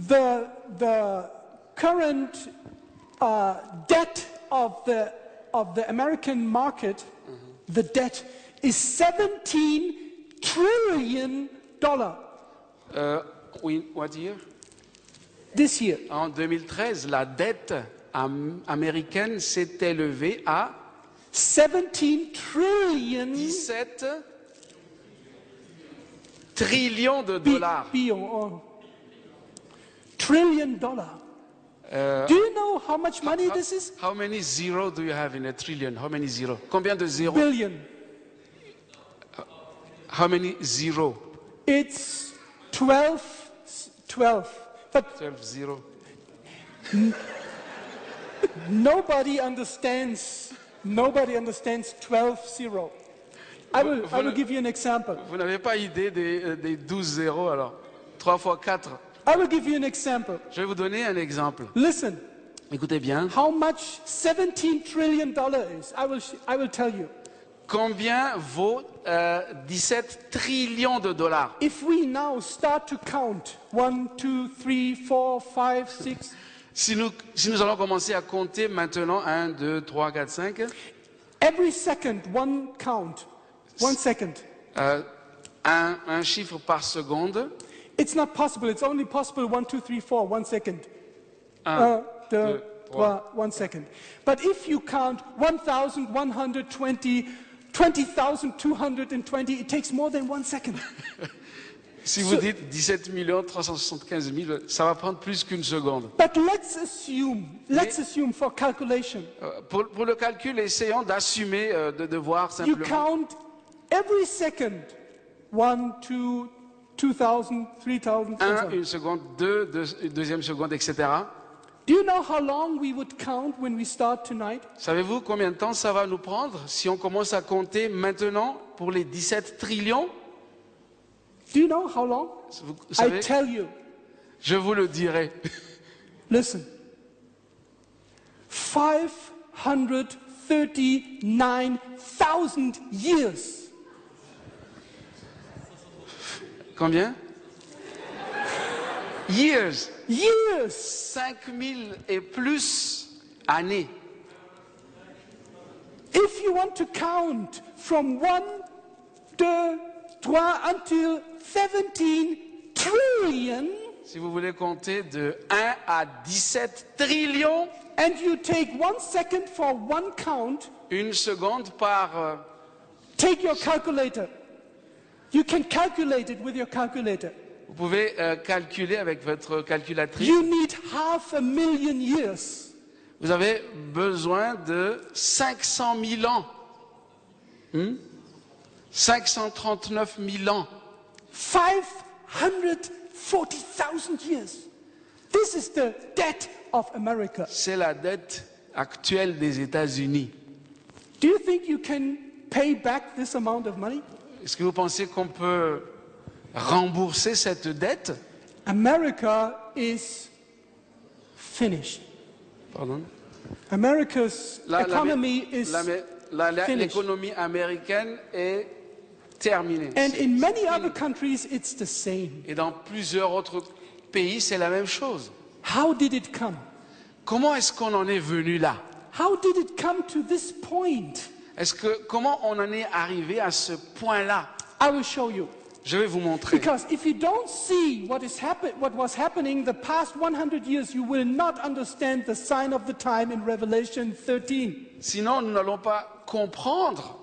the current debt of the American market, the debt is $17 trillion. Oui, what year? This year. En 2013, la dette américaine s'est élevée à 17 trillion 17 trillions de dollars. Trillion dollar. Do you know how much money this is? How many zero do you have in a trillion? How many zero? Combien de zéros? Billion. How many zero? It's 12. But 12 zero. nobody understands 12-0. I will give you an example. Vous n'avez pas idée des 12 zéros alors? 3 fois 4. I will give you an example. Je vais vous donner un exemple. Listen, Écoutez bien. how much $17 trillion is. I will tell you. Combien vaut 17 trillions de dollars? If we now start to count 1, 2, 3, 4, 5, 6, Si nous allons commencer à compter maintenant 1, 2, 3, 4, 5, every second, one count, 1 second. un chiffre par seconde. It's not possible. It's only possible 1, 2, 3, 4, 1 second. 1, 2, 2, 3, 1 second. But if you count 1,120, 20,220, it takes more than 1 second. Si vous dites 17 375 000, ça va prendre plus qu'une seconde. But let's assume for calculation, Pour le calcul, essayons d'assumer, de voir you simplement. count every second 1, 2, 2,000, 3,000, and so on. Une seconde, deux, deuxième seconde, etc. Do you know how long we would count when we start tonight? Savez-vous combien de temps ça va nous prendre si on commence à compter maintenant pour les 17 trillions? Do you know how long? Vous I savez, tell you. je vous le dirai. Listen. 539,000 years. Combien? Years. Years. 5000 et plus années. If you want to count from 1, 2, 3 until 17 trillion, Si vous voulez compter de 1 à 17 trillions, and you take 1 second for one count, une seconde par... take your calculator. You can calculate it with your calculator. vous pouvez calculer avec votre calculatrice. You need 500,000 years. Vous avez besoin de 500 000 ans. 539 000 ans. 540,000 years. This is the debt of America. C'est la dette actuelle des États-Unis. Do you think you can pay back this amount of money? Est-ce que vous pensez qu'on peut rembourser cette dette? America is finished. Pardon? America's economy is finished. L'économie américaine est terminée. And in many other countries, it's the same. Et dans plusieurs autres pays, c'est la même chose. How did it come? Comment est-ce qu'on en est venu là? How did it come to this point? Comment on en est arrivé à ce point-là? I will show you. Je vais vous montrer. Because if you don't see what was happening the past 100 years, you will not understand the sign of the time in Revelation 13. Sinon, nous n'allons pas comprendre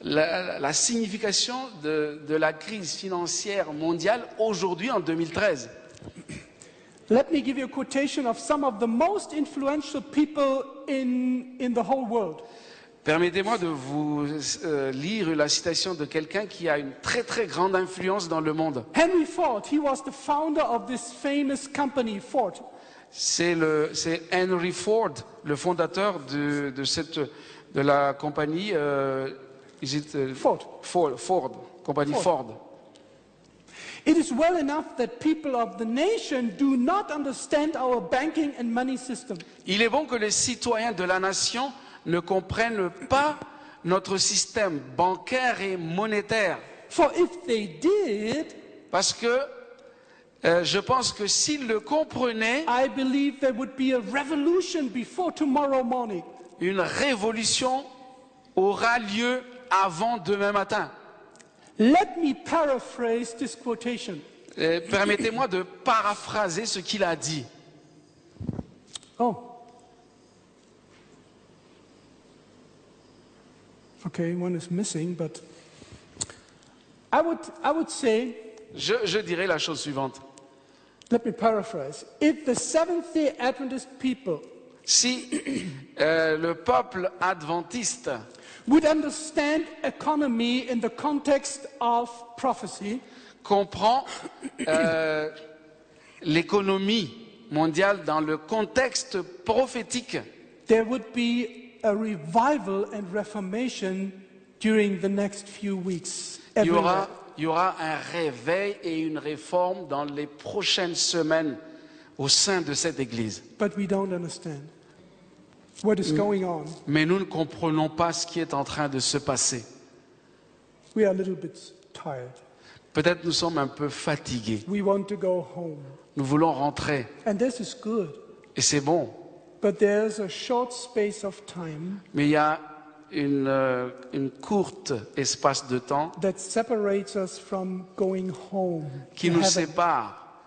la signification de la crise financière mondiale aujourd'hui en 2013. Let me give you a quotation of some of the most influential people in the whole world. Permettez-moi de vous lire la citation de quelqu'un qui a une très très grande influence dans le monde. Henry Ford, he was the founder of this famous company, Ford. C'est Henry Ford, le fondateur de la compagnie Ford, compagnie Ford. It is well enough that people of the nation do not understand our banking and money system. Il est bon que les citoyens de la nation ne comprennent pas notre système bancaire et monétaire. For if they did, parce que je pense que s'ils le comprenaient, I believe there would be a revolution before tomorrow morning. Une révolution aura lieu avant demain matin. Let me paraphrase this quotation. Permettez-moi de paraphraser ce qu'il a dit. Oh. Okay, one is missing, but I would say. Je dirais la chose suivante. Let me paraphrase. If the Seventh-day Adventist people, si le peuple adventiste would understand economy in the context of prophecy, comprend l'économie mondiale dans le contexte prophétique, there would be a revival and reformation during the next few weeks. Il y aura un réveil et une réforme dans les prochaines semaines au sein de cette Église. But we don't understand what is going on. Mais nous ne comprenons pas ce qui est en train de se passer. We are a little bit tired. Peut-être nous sommes un peu fatigués. We want to go home. Nous voulons rentrer. And this is good. Et c'est bon. But there's a short space of time. Mais il y a une courte espace de temps that separates us from going home qui nous sépare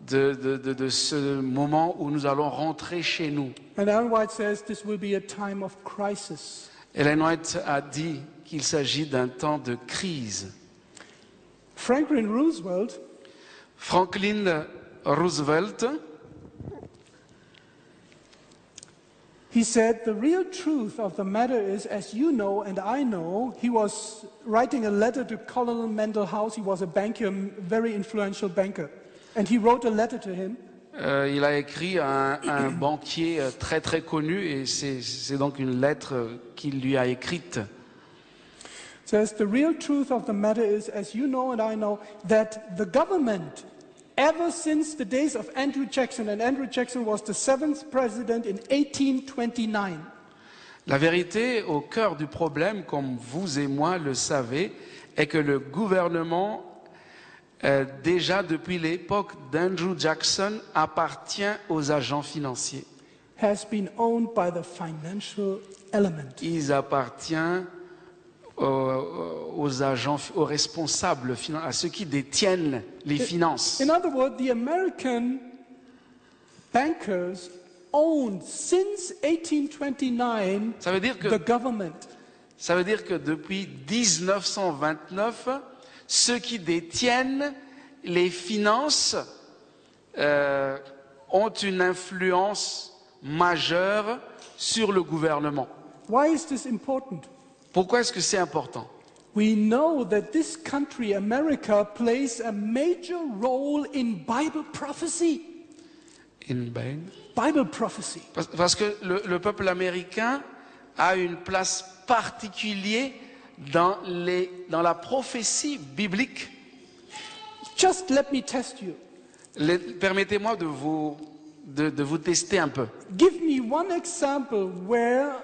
de ce moment où nous allons rentrer chez nous. And Ellen White says this will be a time of crisis. Ellen White a dit qu'il s'agit d'un temps de crise. Franklin Roosevelt, he said, the real truth of the matter is, as you know and I know, he was writing a letter to Colonel Mendel House. He was a banker, a very influential banker. And he wrote a letter to him. Il a écrit à un banquier très très connu et c'est donc une lettre qu'il lui a écrite. Says, the real truth of the matter is, as you know and I know, that the government ever since the days of Andrew Jackson, and Andrew Jackson was the 7th president in 1829. La vérité au cœur du problème, comme vous et moi le savez, est que le gouvernement, déjà depuis l'époque d'Andrew Jackson, appartient aux agents financiers. Has been owned by the financial element. Ils appartiennent aux agents, aux responsables, à ceux qui détiennent les finances. In other words, the American bankers owned since 1829 Ça veut dire que, the government. ça veut dire que depuis 1929, ceux qui détiennent les finances ont une influence majeure sur le gouvernement. Why is this important? Pourquoi est-ce que c'est important? We know that this country, America, plays a major role in Bible prophecy. Bible prophecy. Parce que le peuple américain a une place particulière dans la prophétie biblique. Just let me test you. Permettez-moi de vous tester un peu. Give me one example where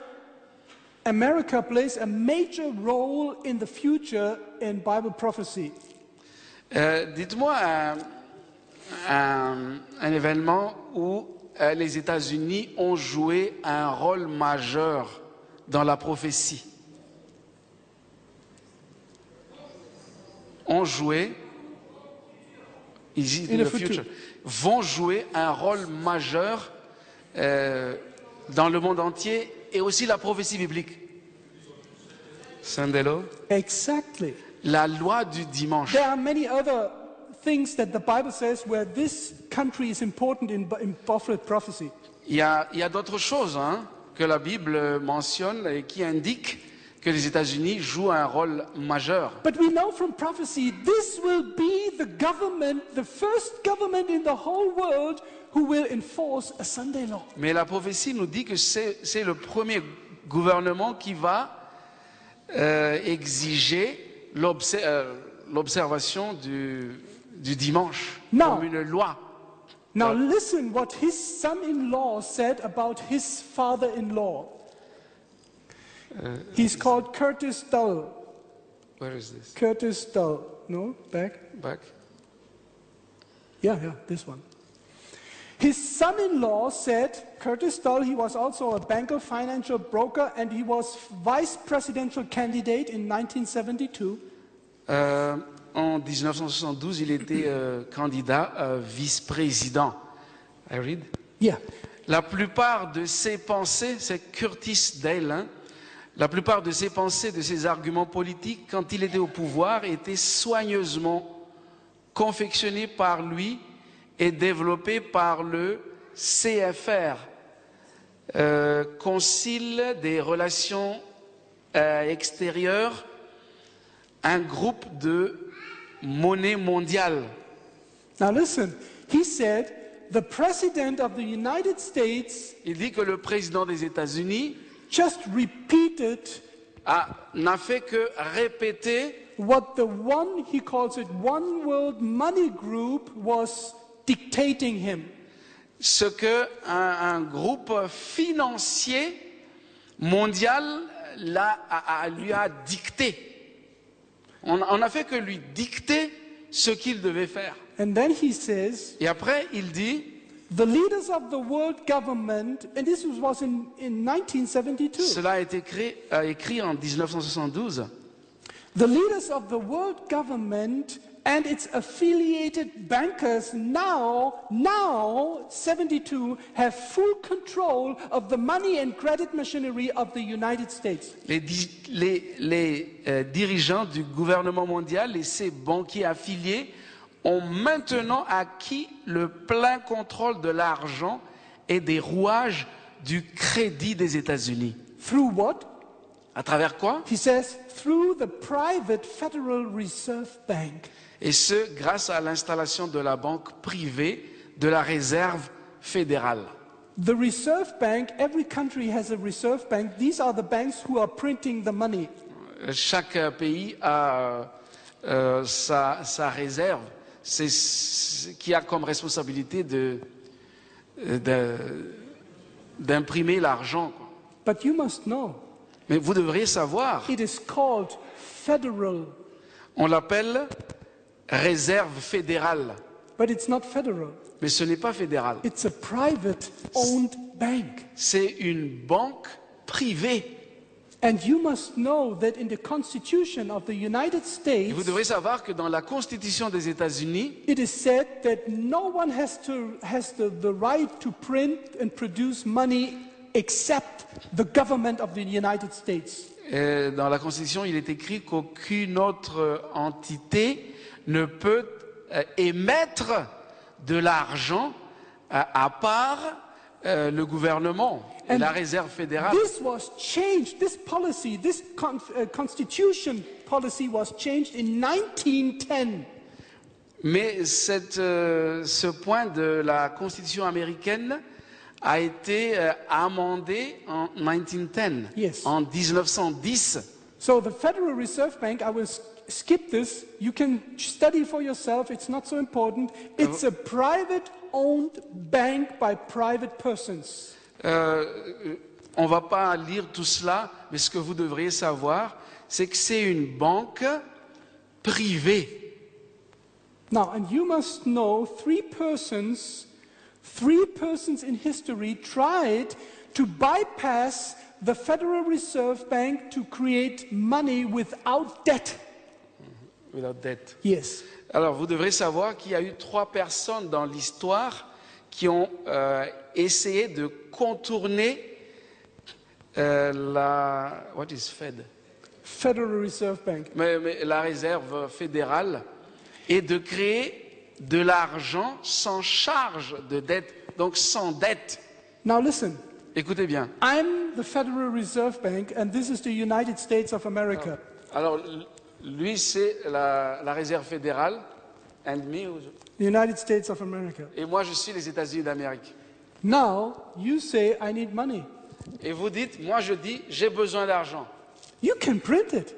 America plays a major role in the future in Bible prophecy. Dites-moi un événement où les États-Unis ont joué un rôle majeur dans la prophétie. Ont joué, in the future, vont jouer un rôle majeur dans le monde entier et aussi la prophétie biblique. Sandelo? Exactly. La loi du dimanche. There are many other things that the Bible says where this country is important in prophecy. Il y a d'autres choses que la Bible mentionne et qui indiquent que les États-Unis jouent un rôle majeur. But we know from prophecy this will be the government, the first government in the whole world who will enforce a Sunday law. Mais la prophétie nous dit que c'est le premier gouvernement qui va exiger l'observation du dimanche comme une loi. Now listen what his son-in-law said about his father-in-law. He's called Curtis Dull. Where is this? Curtis Dull. No? Back? Back. Yeah, this one. His son-in-law said, Curtis Dull, he was also a banker, financial broker, and he was vice presidential candidate in 1972. En 1972, il était candidat vice-président. I read? Yeah. La plupart de ses pensées, c'est Curtis Dale, la plupart de ses pensées, de ses arguments politiques, quand il était au pouvoir, étaient soigneusement confectionnés par lui et développés par le CFR, Concile des relations extérieures, un groupe de monnaie mondiale. Now listen, he said, the president of the United States Il dit que le président des États-Unis just repeated n'a fait que répéter what the one, he calls it, One World Money Group was dictating him. ce que un groupe financier mondial lui a dicté. On a fait que lui dicter ce qu'il devait faire. And then he says, Et après, il dit, the leaders of the world government, and this was in 1972. cela a été écrit en 1972, The leaders of the world government and its affiliated bankers now 72, have full control of the money and credit machinery of the United States. les dirigeants du gouvernement mondial et ses banquiers affiliés ont maintenant acquis le plein contrôle de l'argent et des rouages du crédit des États-Unis. Through what? À travers quoi? He says, through the private Federal Reserve Bank. Et ce, grâce à l'installation de la banque privée de la réserve fédérale. The Reserve Bank, every country has a Reserve Bank. These are the banks who are printing the money. Chaque pays a sa réserve. qui a comme responsabilité d'imprimer l'argent, quoi. But you must know, Mais vous devriez savoir, it is called federal, on l'appelle réserve fédérale, but it's not federal. mais ce n'est pas fédéral. It's a private-owned bank. C'est une banque privée. And you must know that in the Constitution of the United Et vous States, devrez savoir que dans la Constitution des États-Unis, it is said that no one has the right to print and produce money except the government of the United States. dans la Constitution, il est écrit qu'aucune autre entité ne peut émettre de l'argent à part le gouvernement et la réserve fédérale. This was changed, this policy, this constitution policy was changed in 1910. Mais ce point de la Constitution américaine a été amendé en 1910, Yes. en 1910. So the Federal Reserve Bank, I will skip this, you can study for yourself, it's not so important. It's a private-owned bank by private persons. On ne va pas lire tout cela, mais ce que vous devriez savoir, c'est que c'est une banque privée. Now, and you must know three persons in history tried to bypass the Federal Reserve Bank to create money without debt. Without debt. Yes. Alors, vous devrez savoir qu'il y a eu 3 personnes dans l'histoire qui ont essayé de contourner what is Fed? Federal Reserve Bank. Mais la réserve fédérale et de créer de l'argent sans charge de dette, donc sans dette. Now listen, Écoutez bien. I'm the Federal Reserve Bank and this is the United States of America. Alors, lui, c'est la réserve fédérale, and me, The United States of America. et moi, je suis les États-Unis d'Amérique. Now, you say, I need money. Et vous dites, moi, je dis, j'ai besoin d'argent. You can print it.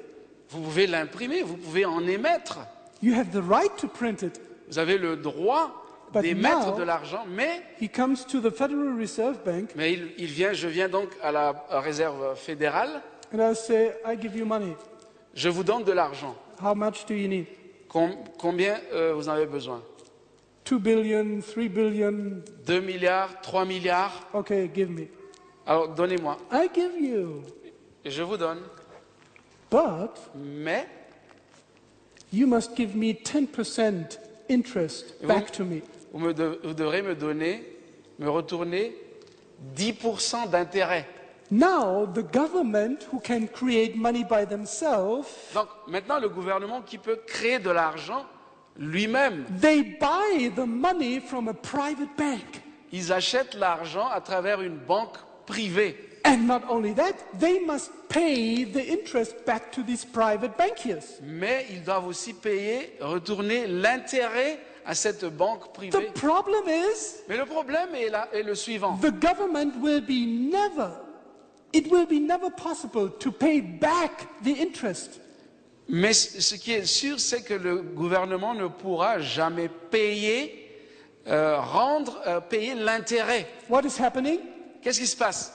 Vous pouvez l'imprimer, vous pouvez en émettre. You have the right to print it. Vous avez le droit But d'émettre now- de l'argent, mais He comes to the Federal Reserve Bank je viens donc à la réserve fédérale, and I say, I give you money. je vous donne de l'argent. How much do you need? Combien vous en avez besoin? 2 billion, 3 billion. 2 milliards, 3 milliards? Okay, give me. Alors donnez-moi. I give you. Et je vous donne. But Mais you must give me 10% interest back to me. vous devrez me retourner 10% d'intérêt. Now, the government who can create money by themselves, Donc maintenant, le gouvernement qui peut créer de l'argent lui-même, they buy the money from a private bank. ils achètent l'argent à travers une banque privée. And not only that, they must pay the interest back to these private bankiers. Mais ils doivent aussi retourner l'intérêt à cette banque privée. The problem is, Mais le problème est le suivant. the government will be never possible to pay back the interest. Mais ce qui est sûr, c'est que le gouvernement ne pourra jamais payer l'intérêt. What is happening? Qu'est-ce qui se passe?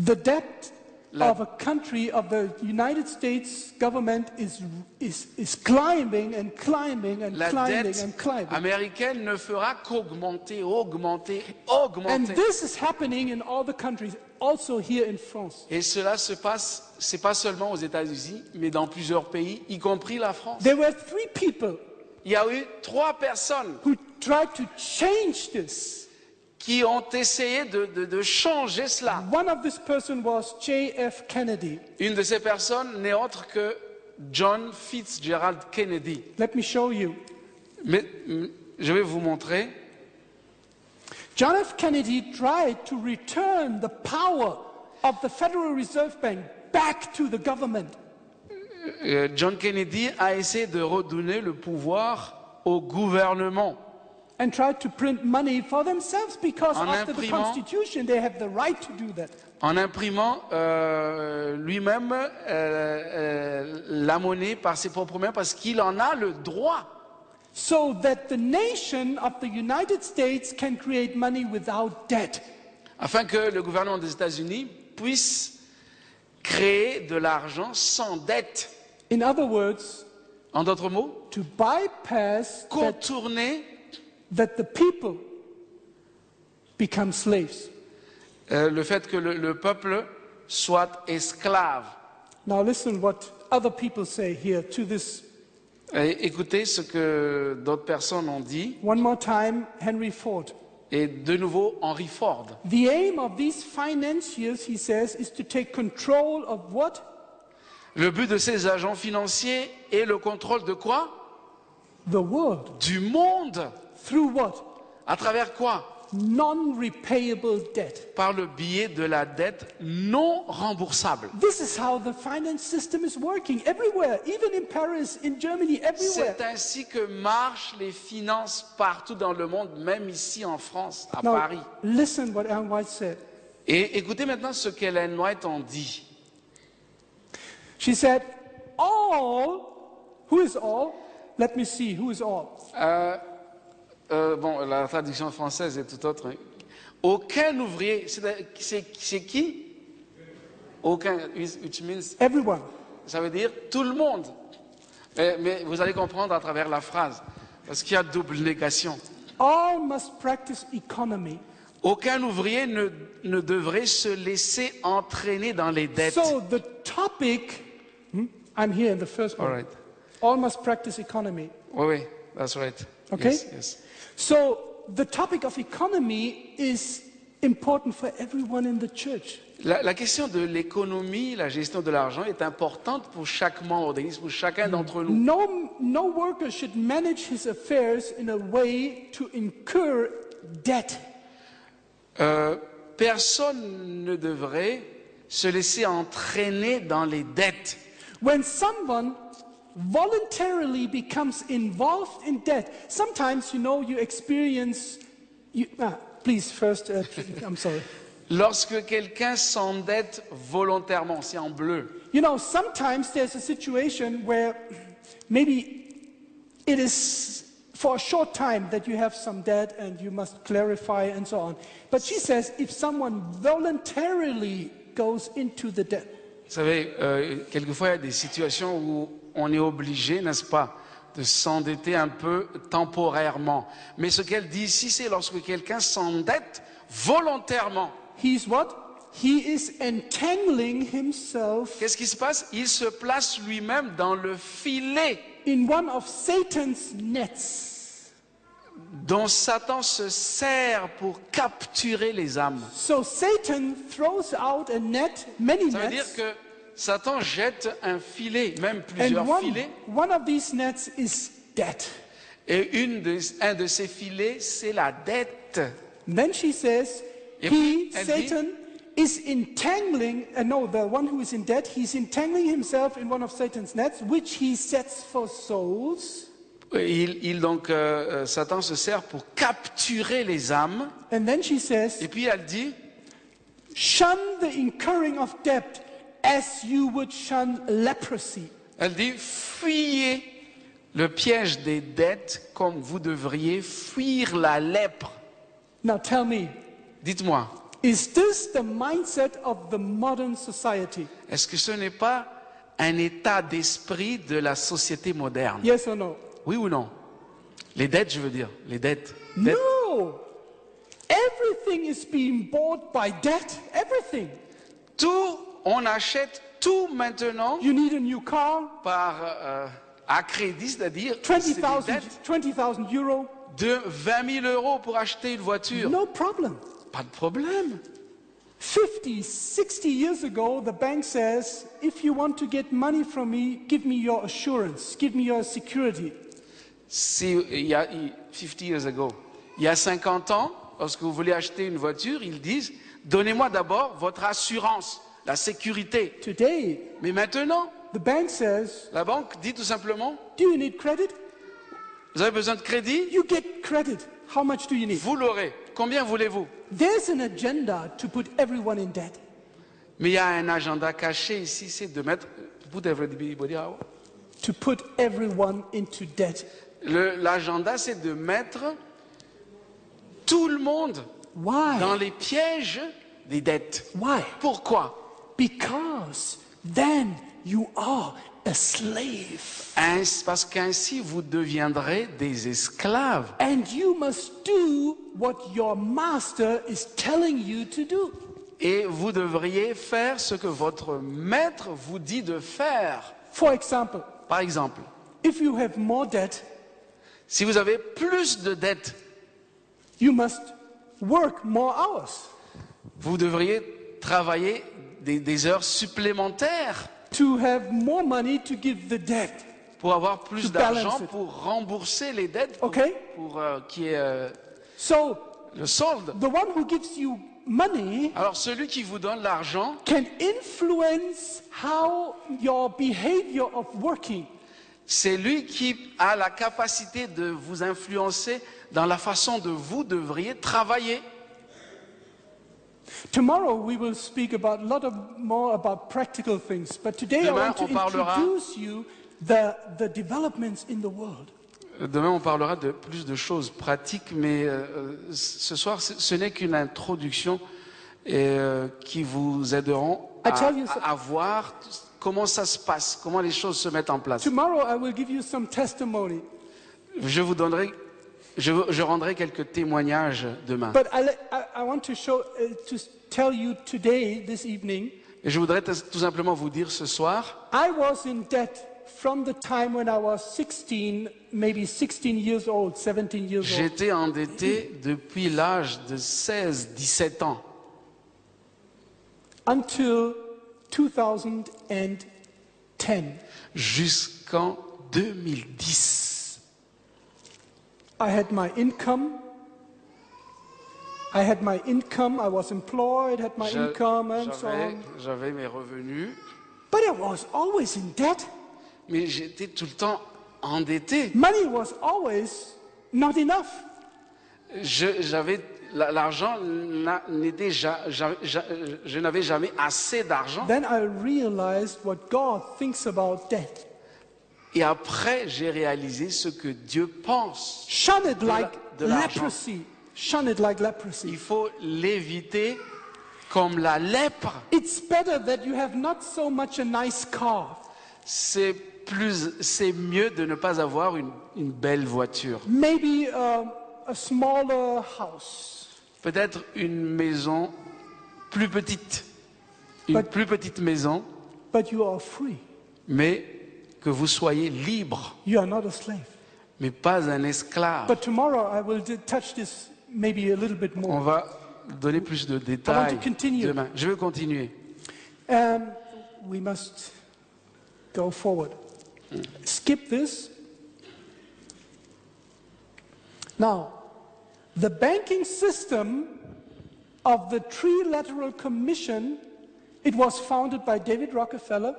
The debt La- of a country, of the United States government is climbing and climbing and La climbing dette and climbing. américaine ne fera qu'augmenter, augmenter, And augmenter. this is happening in all the countries, also here in France. Et cela se passe, c'est pas seulement aux États-Unis, mais dans plusieurs pays, y compris la France. There were 3 people Il y a eu 3 personnes who tried to change this. qui ont essayé de changer cela. One of this person was J.F. Kennedy. Une de ces personnes n'est autre que John Fitzgerald Kennedy. Let me show you. Mais je vais vous montrer. John F. Kennedy tried to return the power of the Federal Reserve Bank back to the government. John Kennedy a essayé de redonner le pouvoir au gouvernement. and tried to print money for themselves because En after the imprimant. Constitution they have the right to do that. En imprimant lui-même la monnaie par ses propres mains parce qu'il en a le droit. So that the nation of the United States can create money without debt. Afin que le gouvernement des États-Unis puisse créer de l'argent sans dette. In other words, En d'autres mots, to bypass contourner that the people become slaves. le fait que le peuple soit esclave. Now listen what other people say here to this. Et écoutez ce que d'autres personnes ont dit. One more time, Henry Ford. Et de nouveau, Henry Ford. The aim of these financiers, he says, is to take control of what? Le but de ces agents financiers est le contrôle de quoi? The world. Du monde. Through what? À travers quoi? Non-repayable debt. Par le biais de la dette non remboursable. This is how the finance system is working everywhere, even in Paris, in Germany, everywhere. C'est ainsi que marchent les finances partout dans le monde, même ici en France, à Now, Paris. listen what Ellen White said. Et écoutez maintenant ce qu'Ellen White en dit. She said, all, who is all? Let me see, who is all? Bon, la traduction française est tout autre. Aucun ouvrier, c'est qui? Aucun, which means, Everyone. ça veut dire tout le monde. Mais vous allez comprendre à travers la phrase, parce qu'il y a double négation. All must practice economy. Aucun ouvrier ne devrait se laisser entraîner dans les dettes. So the topic, I'm here in the first one. All right. All must practice economy. Oui, that's right. Okay. Yes, yes. So the topic of economy is important for everyone in the church. La question de l'économie, la gestion de l'argent est importante pour chaque membre d'église, pour chacun d'entre nous. No worker should manage his affairs in a way to incur debt. Personne ne devrait se laisser entraîner dans les dettes. When someone voluntarily becomes involved in debt, sometimes you experience. Please first. I'm sorry. Lorsque quelqu'un s'endette volontairement, c'est en bleu. Sometimes there's a situation where maybe it is for a short time that you have some debt and you must clarify and so on. But she says if someone voluntarily goes into the debt. Vous savez, quelquefois il y a des situations où on est obligé, n'est-ce pas, de s'endetter un peu temporairement. Mais ce qu'elle dit ici, c'est lorsque quelqu'un s'endette volontairement. He's what? He is entangling himself Qu'est-ce qui se passe? Il se place lui-même dans le filet in one of Satan's nets. dont Satan se sert pour capturer les âmes. So Satan throws out a net, many Ça veut dire nets, que Satan jette un filet, même and plusieurs filets, one of these nets is debt. et un de ces filets, c'est la dette. And then she says, Et puis, he, elle dit- Satan, is entangling, no, the one who is in debt, he's entangling himself in one of Satan's nets, which he sets for souls. Donc, Satan se sert pour capturer les âmes. And then she says, Et puis elle dit, shun the incurring of debt as you would shun leprosy. fuyez le piège des dettes comme vous devriez fuir la lèpre. Now tell me, Dites-moi, is this the mindset of the modern society? est-ce que ce n'est pas un état d'esprit de la société moderne? Yes or no? Oui ou non? Les dettes, je veux dire, les dettes. No! Everything is being bought by debt. Everything. Tout, on achète tout maintenant You need a new car, à crédit, c'est-à-dire c'est des 20,000 dettes euro. de 20 000 euros pour acheter une voiture. No problem. Pas de problème. 50, 60 years ago, the bank says, if you want to get money from me, give me your assurance, give me your security. Il y a 50 years ago, il y a 50 ans, lorsque vous voulez acheter une voiture, ils disent donnez-moi d'abord votre assurance, la sécurité. Today, Mais maintenant, the bank says, la banque dit tout simplement do you need credit? vous avez besoin de crédit? You get credit. how much do you need? Vous l'aurez. Combien voulez-vous? There's an agenda to put everyone in debt. Mais il y a un agenda caché ici, c'est de mettre... Put everybody out. To put everyone into debt. L'agenda, c'est de mettre tout le monde Why? dans les pièges des dettes. Why? Pourquoi? Because then you are a slave. Parce qu'ainsi, vous deviendrez des esclaves. And you must do what your master is telling you to do. Et vous devriez faire ce que votre maître vous dit de faire. For example, Par exemple, if you have more debt, si vous avez plus de dettes, you must work more hours vous devriez travailler des heures supplémentaires to have more money to give the debt. pour avoir plus To balance d'argent it. pour rembourser les dettes, pour, Okay. qui est So le solde. the one who gives you money Alors celui qui vous donne l'argent can influence how your behavior of working. c'est lui qui a la capacité de vous influencer dans la façon dont vous devriez travailler. Tomorrow we will speak about a lot of more about practical things, but today Demain, I want to on parlera- introduce you the developments in the world. Demain, on parlera de plus de choses pratiques, mais ce soir, ce n'est qu'une introduction qui vous aideront I tell you so- à voir comment ça se passe, comment les choses se mettent en place. Tomorrow I will give you some testimony, Je rendrai quelques témoignages demain. but I want to to tell you today, this evening, Et je voudrais tout simplement vous dire ce soir, I was in debt from the time when I was 16, maybe 16 years old, 17 years old. j'étais endetté depuis l'âge de 16-17 ans, Until 2010. jusqu'en 2010. I had my income. I was employed, had my income and so on. J'avais mes revenus, But I was always in debt. mais j'étais tout le temps endetté. Money was always not enough. L'argent n'était je n'avais jamais assez d'argent. Then I realized what God thinks about debt. Et après, j'ai réalisé ce que Dieu pense. Shun it like de l'argent. leprosy. Shun it like Il leprosy. faut l'éviter comme la lèpre. It's better that you have not so much a nice car. C'est mieux de ne pas avoir une belle voiture. Maybe a smaller house. Peut-être une maison plus petite. Une But- plus petite maison, But you are free. mais que vous soyez libre, You are not a slave. mais pas un esclave. But tomorrow I will touch this maybe a little bit On more. va donner plus de détails continue. demain. Je vais continuer. We must go forward. Skip this. Now, the banking system of the Trilateral Commission, it was founded by David Rockefeller.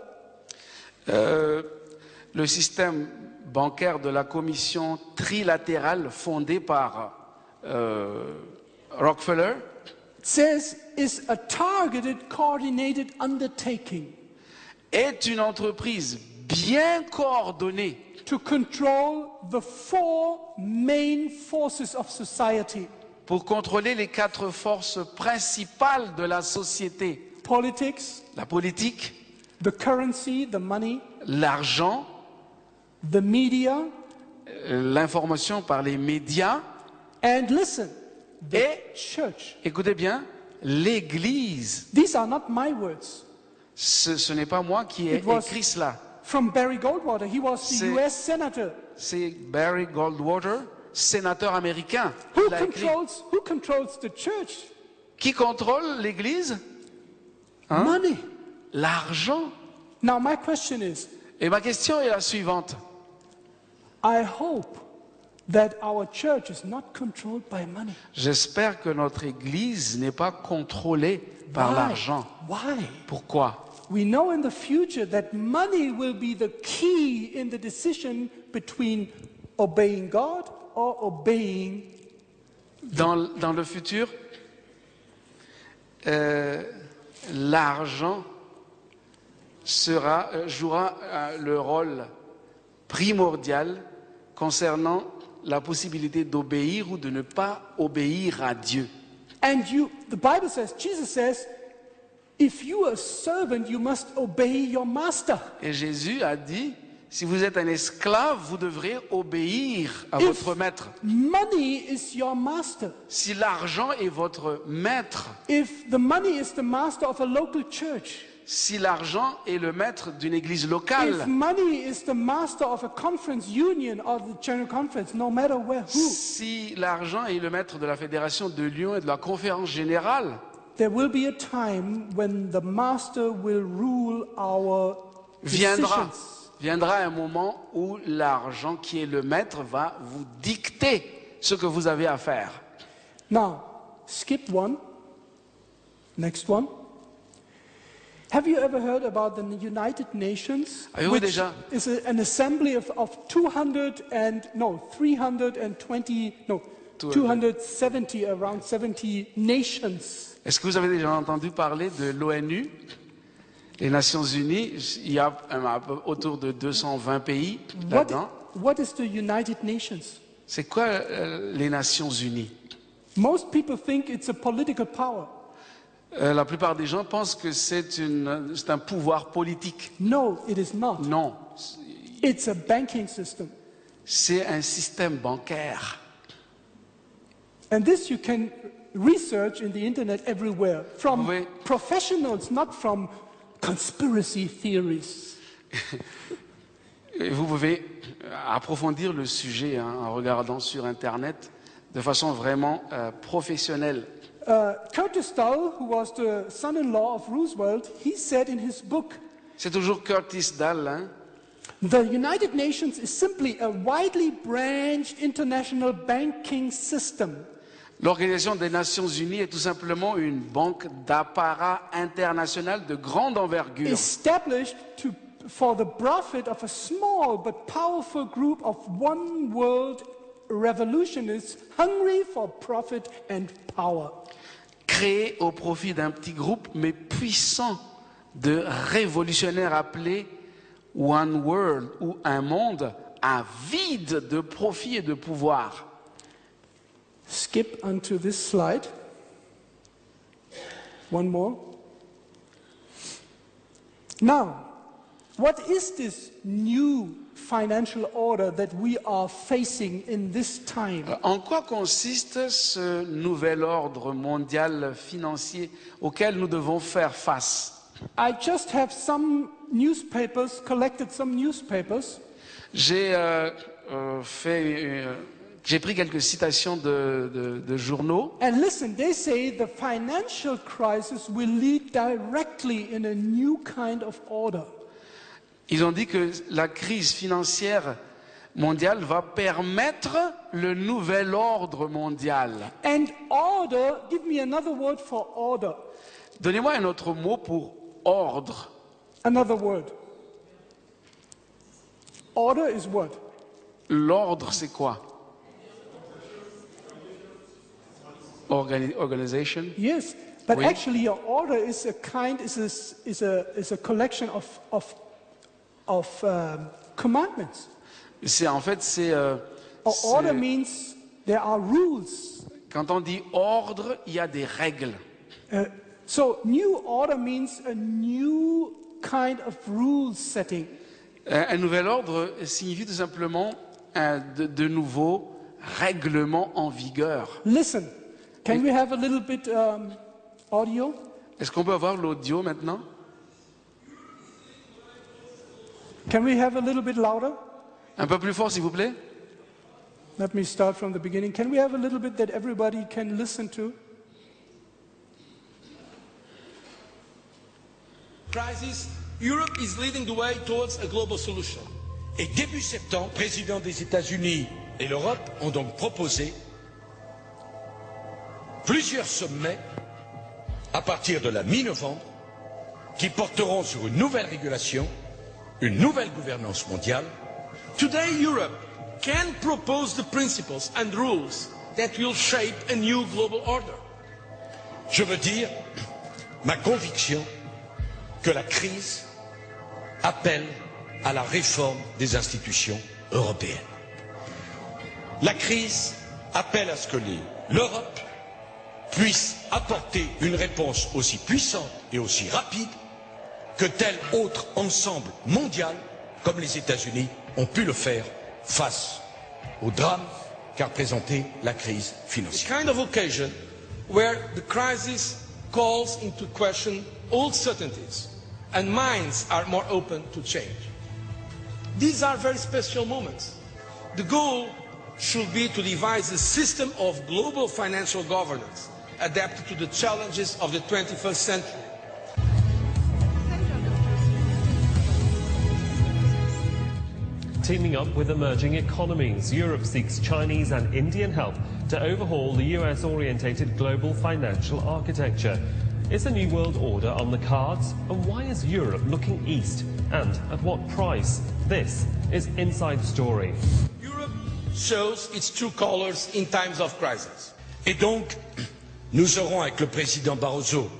Le système bancaire de la commission trilatérale fondée par Rockefeller It says is a targeted, coordinated undertaking est une entreprise bien coordonnée to control the four main forces of society: pour contrôler les 4 forces principales de la société. politics, La politique, the currency, the money, l'argent, the media, l'information par les médias and listen, the et, church. écoutez bien, l'Église. These are not my words. Ce n'est pas moi qui ai It was- écrit cela. From Barry Goldwater, he was the C'est- US senator. C'est Barry Goldwater, sénateur américain. qui Who l'a écrit. controls the church? Qui contrôle l'Église? Money. L'argent. Now my question is, Et ma question est la suivante. I hope that our church is not controlled by money. J'espère que notre Église n'est pas contrôlée par Why? l'argent. Why? Pourquoi? We know in the future that money will be the key in the decision between obeying God or obeying Dans le futur, l'argent jouera le rôle primordial concernant la possibilité d'obéir ou de ne pas obéir à Dieu. And the Bible says, Jesus says, if you are a servant, you must obey your master. Et Jésus a dit, si vous êtes un esclave, vous devrez obéir à If votre maître. money is your master, Si l'argent est votre maître, if the money is the master of a local church, si l'argent est le maître d'une église if locale, money is the master of a conference union or the general conference, no matter who, si l'argent est le maître de la fédération de Lyon et de la conférence générale, there will be a time when the master will rule our decisions. viendra un moment où l'argent qui est le maître va vous dicter ce que vous avez à faire. Now, skip one. Next one. Have you ever heard about the United Nations, Avez-vous which déjà- is an assembly of 270, around 70 nations. Est-ce que vous avez déjà entendu parler de l'ONU, les Nations Unies? Il y a autour de 220 pays là-dedans. What is the United Nations? C'est quoi les Nations Unies? Most people think it's a political power. La plupart des gens pensent que c'est un pouvoir politique. No, it is not. Non, It's a banking system. c'est un système bancaire. And this you can research in the internet everywhere, from Oui. professionals, not from conspiracy theories. Et vous pouvez approfondir le sujet en regardant sur Internet de façon vraiment professionnelle. Curtis Stull, who was the son-in-law of Roosevelt, he said in his book, C'est toujours Curtis Dahl, hein? the United Nations is simply a widely branched international banking system. L'Organisation des Nations Unies est tout simplement une banque d'apparat international de grande envergure, Established for the profit of a small but powerful group of one world revolutionists hungry for profit and power. créée au profit d'un petit groupe mais puissant de révolutionnaires appelés One World, ou un monde avide de profit et de pouvoir. Skip onto this slide. One more. Now, what is this new financial order that we are facing in this time? En quoi consiste ce nouvel ordre mondial financier auquel nous devons faire face? I just have some newspapers, collected some newspapers, J'ai pris quelques citations de journaux. and listen, they say the financial crisis will lead directly in a new kind of order. Ils ont dit que la crise financière mondiale va permettre le nouvel ordre mondial. And order, give me another word for order. Donnez-moi un autre mot pour ordre. Another word. Order is what? L'ordre, c'est quoi? Organization? Yes, but Oui. actually, an order is a collection of commandments. En fait, Order means there are rules. quand on dit ordre, il y a des règles. So new order means a new kind of rule setting. Un nouvel ordre signifie tout simplement de nouveaux règlements en vigueur. Listen, can we have a little bit audio? Est-ce qu'on peut avoir l'audio maintenant? Can we have a little bit louder? Un peu plus fort, s'il vous plaît. Let me start from the beginning. Can we have a little bit that everybody can listen to? Crisis, Europe is leading the way towards a global solution. Et début septembre, le président des États-Unis et l'Europe ont donc proposé plusieurs sommets à partir de la mi-novembre qui porteront sur une nouvelle régulation, une nouvelle gouvernance mondiale. Today, Europe can propose the principles and rules that will shape a new global order. Je veux dire ma conviction que la crise appelle à la réforme des institutions européennes. La crise appelle à ce que l'Europe puisse apporter une réponse aussi puissante et aussi rapide que tel autre ensemble mondial, comme les États-Unis ont pu le faire face au drame qu'a représenté la crise A financière. kind of occasion where the crisis calls into question old certainties and minds are more open to change. These are very special moments. The goal should be to devise a system of global financial governance adapted to the challenges of the 21st century. Teaming up with emerging economies, Europe seeks Chinese and Indian help to overhaul the US-orientated global financial architecture. Is a new world order on the cards? And why is Europe looking east? And at what price? This is Inside Story. Europe shows its true colors in times of crisis. Et donc, nous aurons avec le président Barroso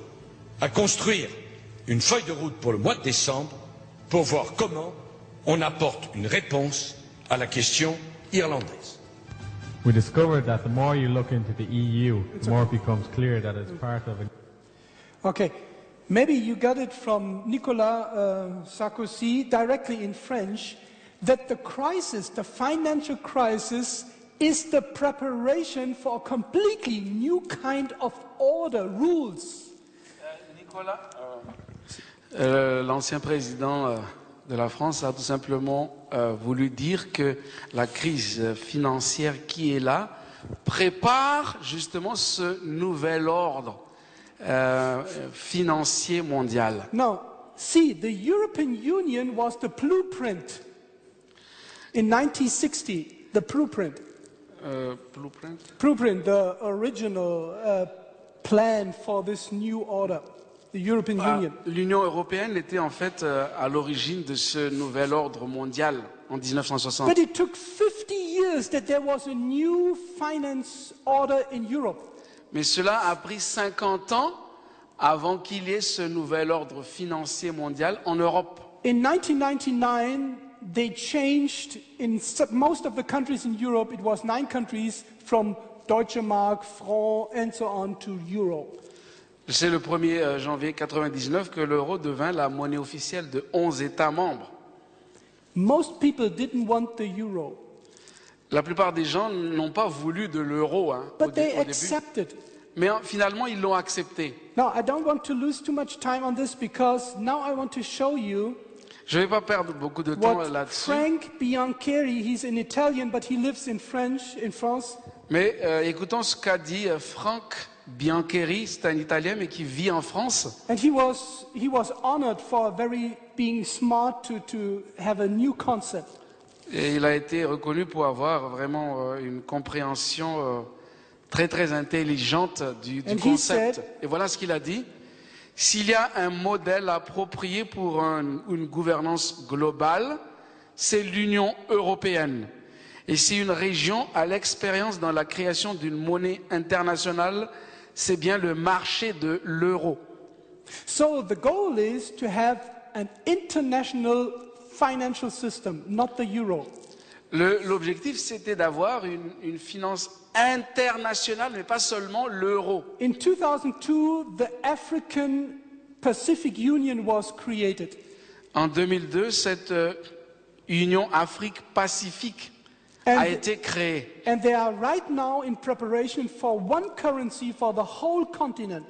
à construire une feuille de route pour le mois de décembre pour voir comment on apporte une réponse à la question irlandaise. We discovered that the more you look into the EU, the more it becomes clear that it's part of a Okay, maybe you got it from Nicolas Sarkozy directly in French, that the crisis, the financial crisis, is the preparation for a completely new kind of order, rules. Nicolas, l'ancien président de la France a tout simplement voulu dire que la crise financière qui est là prépare justement ce nouvel ordre financier mondial. Now, see, the European Union was the blueprint in 1960, the blueprint. Blueprint, the original plan for this new order, the European Union. L'Union européenne était en fait à l'origine de ce nouvel ordre mondial en 1960. But it took 50 years that there was a new finance order in Europe. Mais cela a pris 50 ans avant qu'il y ait ce nouvel ordre financier mondial en Europe. In 1999, they changed in most of the countries in Europe. It was 9 countries from Deutsche Mark, franc, and so on to euro. C'est le 1er janvier 1999 que l'euro devint la monnaie officielle de 11 États membres. Most people didn't want the euro, La plupart des gens n'ont pas voulu de l'euro au but they début. accepted. Mais finalement, ils l'ont accepté. Now, I don't want to lose too much time on this because now I want to show you Je ne vais pas perdre beaucoup de temps what là-dessus. Frank Biancheri, he's an Italian, but he lives in France. Mais écoutons ce qu'a dit Frank Biancheri, c'est un Italien mais qui vit en France. And he was honored for being smart to have a new concept. Et il a été reconnu pour avoir vraiment une compréhension très très intelligente du And he concept. said- Et voilà ce qu'il a dit. S'il y a un modèle approprié pour une gouvernance globale, c'est l'Union européenne. Et si une région a l'expérience dans la création d'une monnaie internationale, c'est bien le marché de l'euro. So the goal is to have an international financial system, not the euro. L'objectif, c'était d'avoir une finance internationale, mais pas seulement l'euro. In 2002, the African Pacific Union was created. En 2002, cette Union Afrique-Pacifique And- a été créée. And they are right now in preparation for one currency for the whole continent.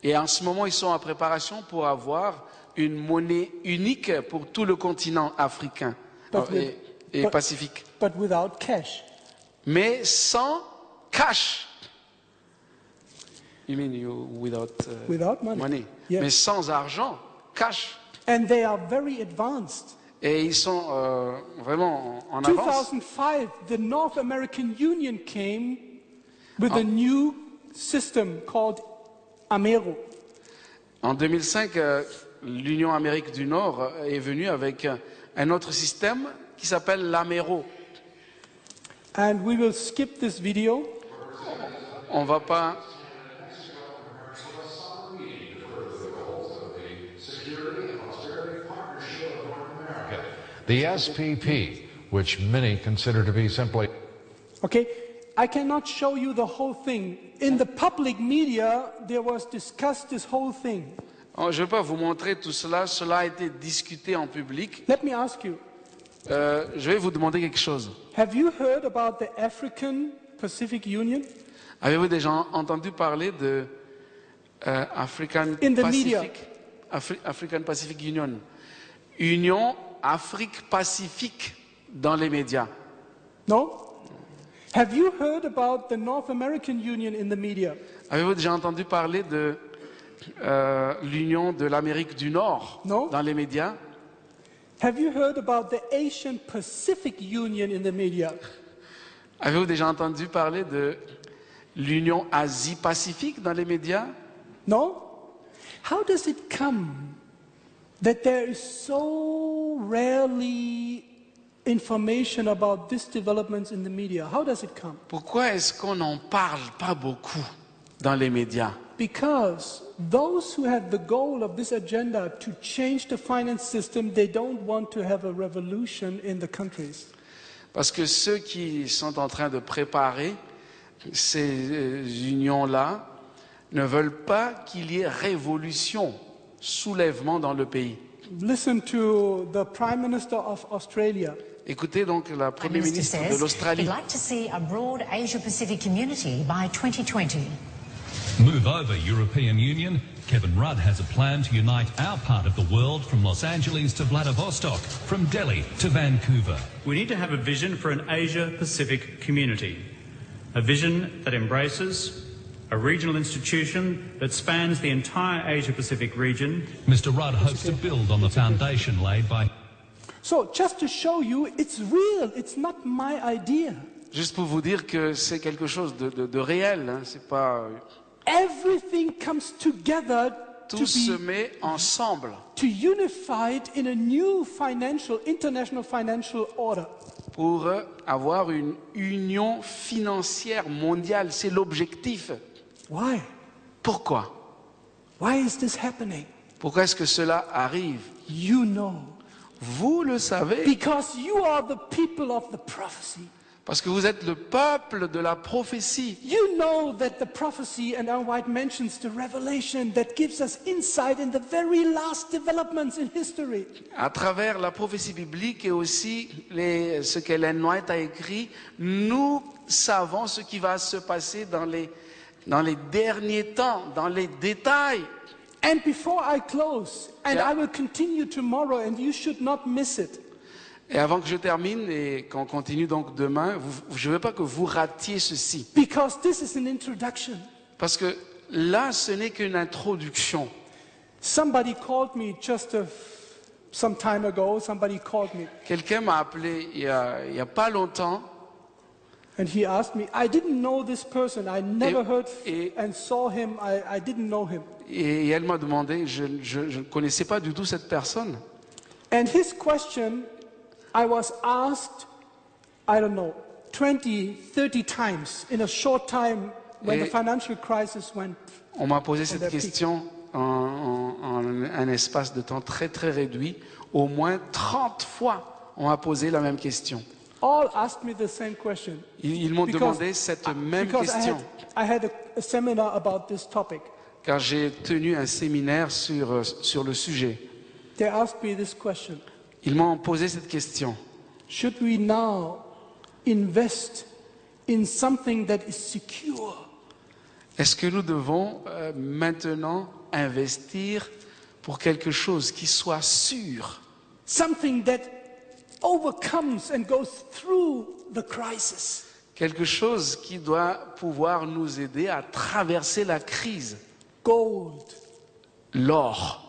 Et en ce moment, ils sont en préparation pour avoir une monnaie unique pour tout le continent africain But with- et but- pacifique. But without cash. Mais sans cash. You mean without, Without money. Yes. Mais sans argent, cash. And they are very advanced. Et ils sont vraiment en avance. 2005, the North American Union came with a new system called Amero. En 2005, l'Union Amérique du Nord est venue avec un autre système qui s'appelle l'Amero. And we will skip this video. on va pas... The SPP, which many consider to be simply Okay, I cannot show you the whole thing. In the public media, there was discussed this whole thing. Oh, je ne vais pas vous montrer tout cela. Cela a été discuté en public. Let me ask you, Je vais vous demander quelque chose. have you heard about the African Pacific Union? Avez-vous déjà entendu parler de African In the media. African Pacific Union, Union Afrique Pacifique dans les médias? No? Have you heard about the North American Union in the media? Avez-vous déjà entendu parler de l'Union de l'Amérique du Nord Non. dans les médias? Have you heard about the Asian Pacific Union in the media? Avez-vous déjà entendu parler de l'Union Asie-Pacifique dans les médias? No? How does it come that there is so rarely information about these developments in the media? How does it come? Pourquoi est-ce qu'on n'en parle pas beaucoup dans les médias? Because those who have the goal of this agenda to change the finance system, they don't want to have a revolution in the countries. Parce que ceux qui sont en train de préparer ces unions-là ne veulent pas qu'il y ait révolution, soulèvement dans le pays. Listen to the Prime Minister of Australia. Écoutez donc la Prime Première Minister ministre de says l'Australie. he'd like to see a broad Asia-Pacific community by 2020. Move over, European Union. Kevin Rudd has a plan to unite our part of the world from Los Angeles to Vladivostok, from Delhi to Vancouver. We need to have a vision for an Asia-Pacific community, a vision that embraces a regional institution that spans the entire Asia-Pacific region. Mr. Rudd hopes to build on the foundation laid by... So just to show you, it's real, it's not my idea. Juste pour vous dire que c'est quelque chose de réel, hein, c'est pas... Everything comes together Tout se met ensemble to unify it in a new international financial order. pour avoir une union financière mondiale. C'est l'objectif. Why? Pourquoi? Why is this happening? Pourquoi est-ce que cela arrive? You know. Vous le savez. Because you are the people of the prophecy. Parce que vous êtes le peuple de la prophétie. You know that the prophecy, and Ellen White mentions the revelation that gives us insight in the very last developments in history. À travers la prophétie biblique et aussi ce qu'Ellen White a écrit, nous savons ce qui va se passer dans les derniers temps, dans les détails. And before I close, and Yeah. I will continue tomorrow, and you should not miss it. Et avant que je termine et qu'on continue donc demain, je ne veux pas que vous ratiez ceci. Because this is an introduction. Parce que là, ce n'est qu'une introduction. Somebody called me some time ago, somebody called me, Quelqu'un m'a appelé il y a pas longtemps and he asked me, I didn't know this person, I never heard et- and saw him, I didn't know him. et elle m'a demandé, je ne connaissais pas du tout cette personne. And his question, I was asked, I don't know, 20, 30 times in a short time when the Et- financial crisis went. On m'a posé cette their peak. question en un espace de temps très très réduit. Au moins 30 fois, on m'a posé la même question. All asked me the same question. Ils m'ont demandé cette même because question. I had a seminar about this topic. Car j'ai tenu un séminaire sur le sujet. They asked me this question. Ils m'ont posé cette question. Should we now invest in something that is secure? Est-ce que nous devons maintenant investir pour quelque chose qui soit sûr? Something that overcomes and goes through the crisis. Quelque chose qui doit pouvoir nous aider à traverser la crise. Gold. L'or.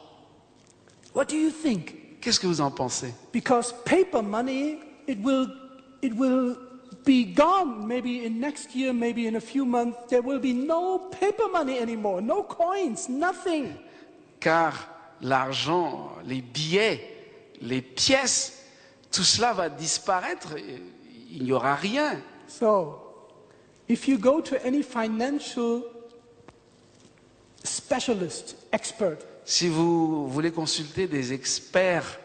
What do you think? Qu'est-ce que vous en pensez? Because paper money, it will be gone maybe in next year, maybe in a few months. There will be no paper money anymore, no coins, nothing. Car l'argent, les billets, les pièces, tout cela va disparaître. Il n'y aura rien. So, If you go to any financial specialist, expert, Si vous voulez consulter des experts,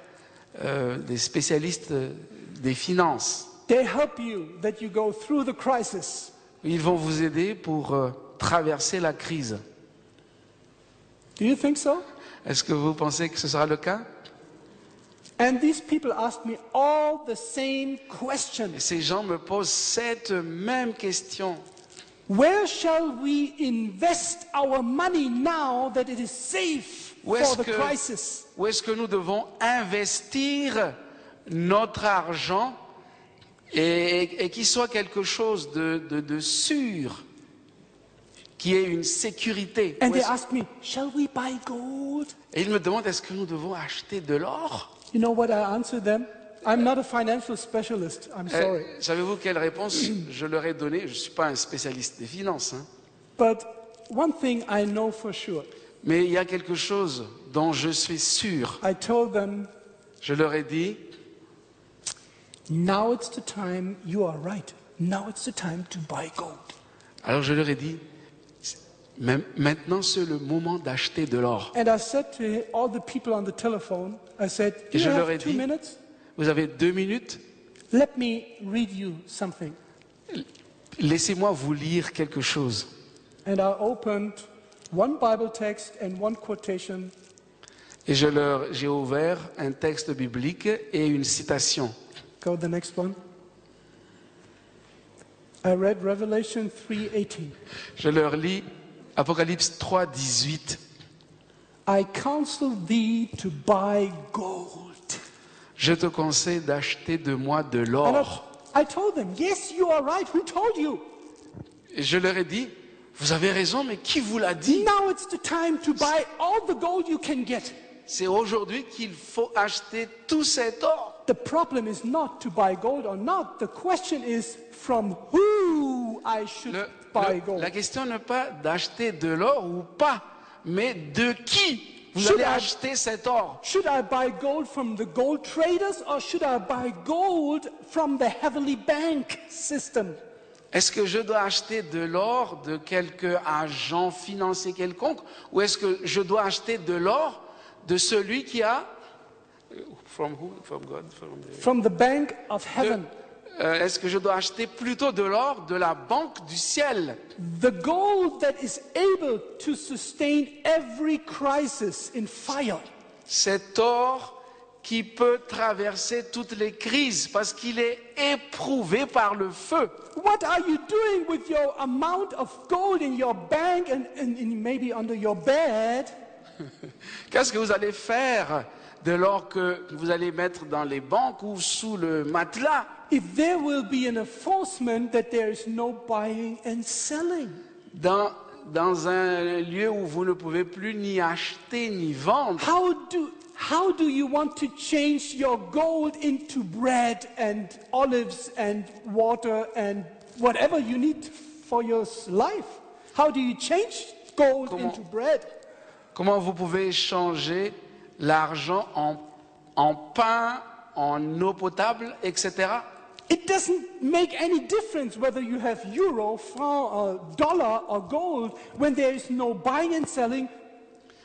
des spécialistes des finances, they help you that you go through the crisis. ils vont vous aider pour traverser la crise. Do you think so? Est-ce que vous pensez que ce sera le cas? And these people ask me all the same questions. Et ces gens me posent cette même question. Where shall we invest our money now that it is safe for the crisis? Où est-ce que nous devons investir notre argent et qu'il soit quelque chose de sûr, qui ait une sécurité? And they ask me, shall we buy gold? Et ils me demandent, est-ce que nous devons acheter de l'or? You know what I answer them? I'm not a financial specialist, I'm sorry. Savez-vous quelle réponse je leur ai donnée? Je ne suis pas un spécialiste des finances. Hein. But one thing I know for sure. Mais il y a quelque chose dont je suis sûr. I told them, je leur ai dit, now it's the time, you are right. Now it's the time to buy gold. Alors je leur ai dit, maintenant c'est le moment d'acheter de l'or. And I said to all the people on the telephone, I said, do you have 2 minutes? Vous avez 2 minutes? Let me read you something. Laissez-moi vous lire quelque chose. And I opened one Bible text and one quotation. Et j'ai ouvert un texte biblique et une citation. Go the next one. I read Revelation 3:18. Je leur lis Apocalypse 3:18. I counsel thee to buy gold. Je te conseille d'acheter de moi de l'or. I told them, yes, you are right. Who told you? Et je leur ai dit, vous avez raison, mais qui vous l'a dit? Now it's the time to buy all the gold you can get. C'est aujourd'hui qu'il faut acheter tout cet or. The problem is not to buy gold or not. The question is from who I should buy gold. La question n'est pas d'acheter de l'or ou pas, mais de qui vous allez acheter cet or. Should I buy gold from the gold traders or should I buy gold from the heavenly bank system? Est-ce que je dois acheter de l'or de quelque agent financier quelconque ou est-ce que je dois acheter de l'or de celui qui a from who? From God? From the bank of heaven. Est-ce que je dois acheter plutôt de l'or de la banque du ciel? The gold that is able to sustain every crisis in fire. Cet or qui peut traverser toutes les crises parce qu'il est éprouvé par le feu. What are you doing with your amount of gold in your bank and maybe under your bed? Qu'est-ce que vous allez faire de l'or que vous allez mettre dans les banques ou sous le matelas? If there will be an enforcement that there is no buying and selling. Dans un lieu où vous ne pouvez plus ni acheter ni vendre. How do you want to change your gold into bread and olives and water and whatever you need for your life? How do you change gold into bread? Comment vous pouvez changer l'argent en pain, en eau potable, etc.? It doesn't make any difference whether you have euro, franc, dollar or gold when there is no buying and selling.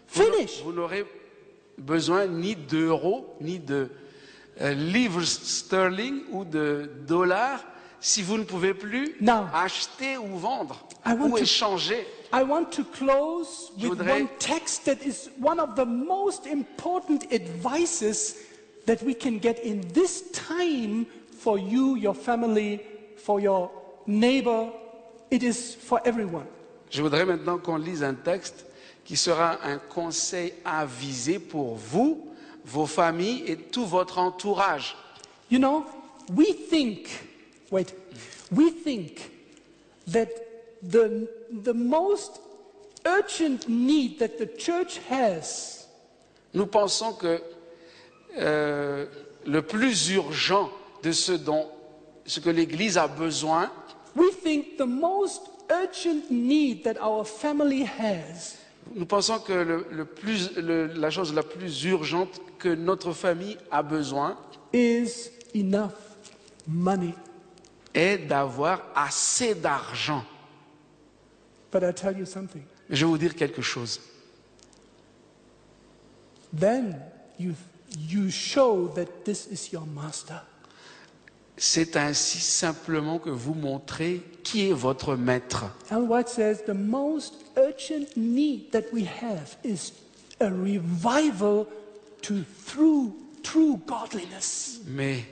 Finish. Vous n'aurez besoin ni d'euros, ni de livres sterling ou de dollars si vous ne pouvez plus acheter ou vendre ou échanger. I want to close with one text that is one of the most important advices that we can get in this time for you, your family, for your neighbor. It is for everyone. Je voudrais maintenant qu'on lise un texte qui sera un conseil avisé pour vous, vos familles et tout votre entourage. You know, we think that the most urgent need that the church has. Nous pensons que le plus urgent de ce que l'Église a besoin. We think the most urgent need that our family has. Nous pensons que la chose la plus urgente que notre famille a besoin is enough money. est d'avoir assez d'argent. But I tell you something. Mais je vais vous dire quelque chose. Then you show that this is your master. C'est ainsi simplement que vous montrez qui est votre maître. Ellen White says the most urgent need that we have is a revival through true godliness. Mais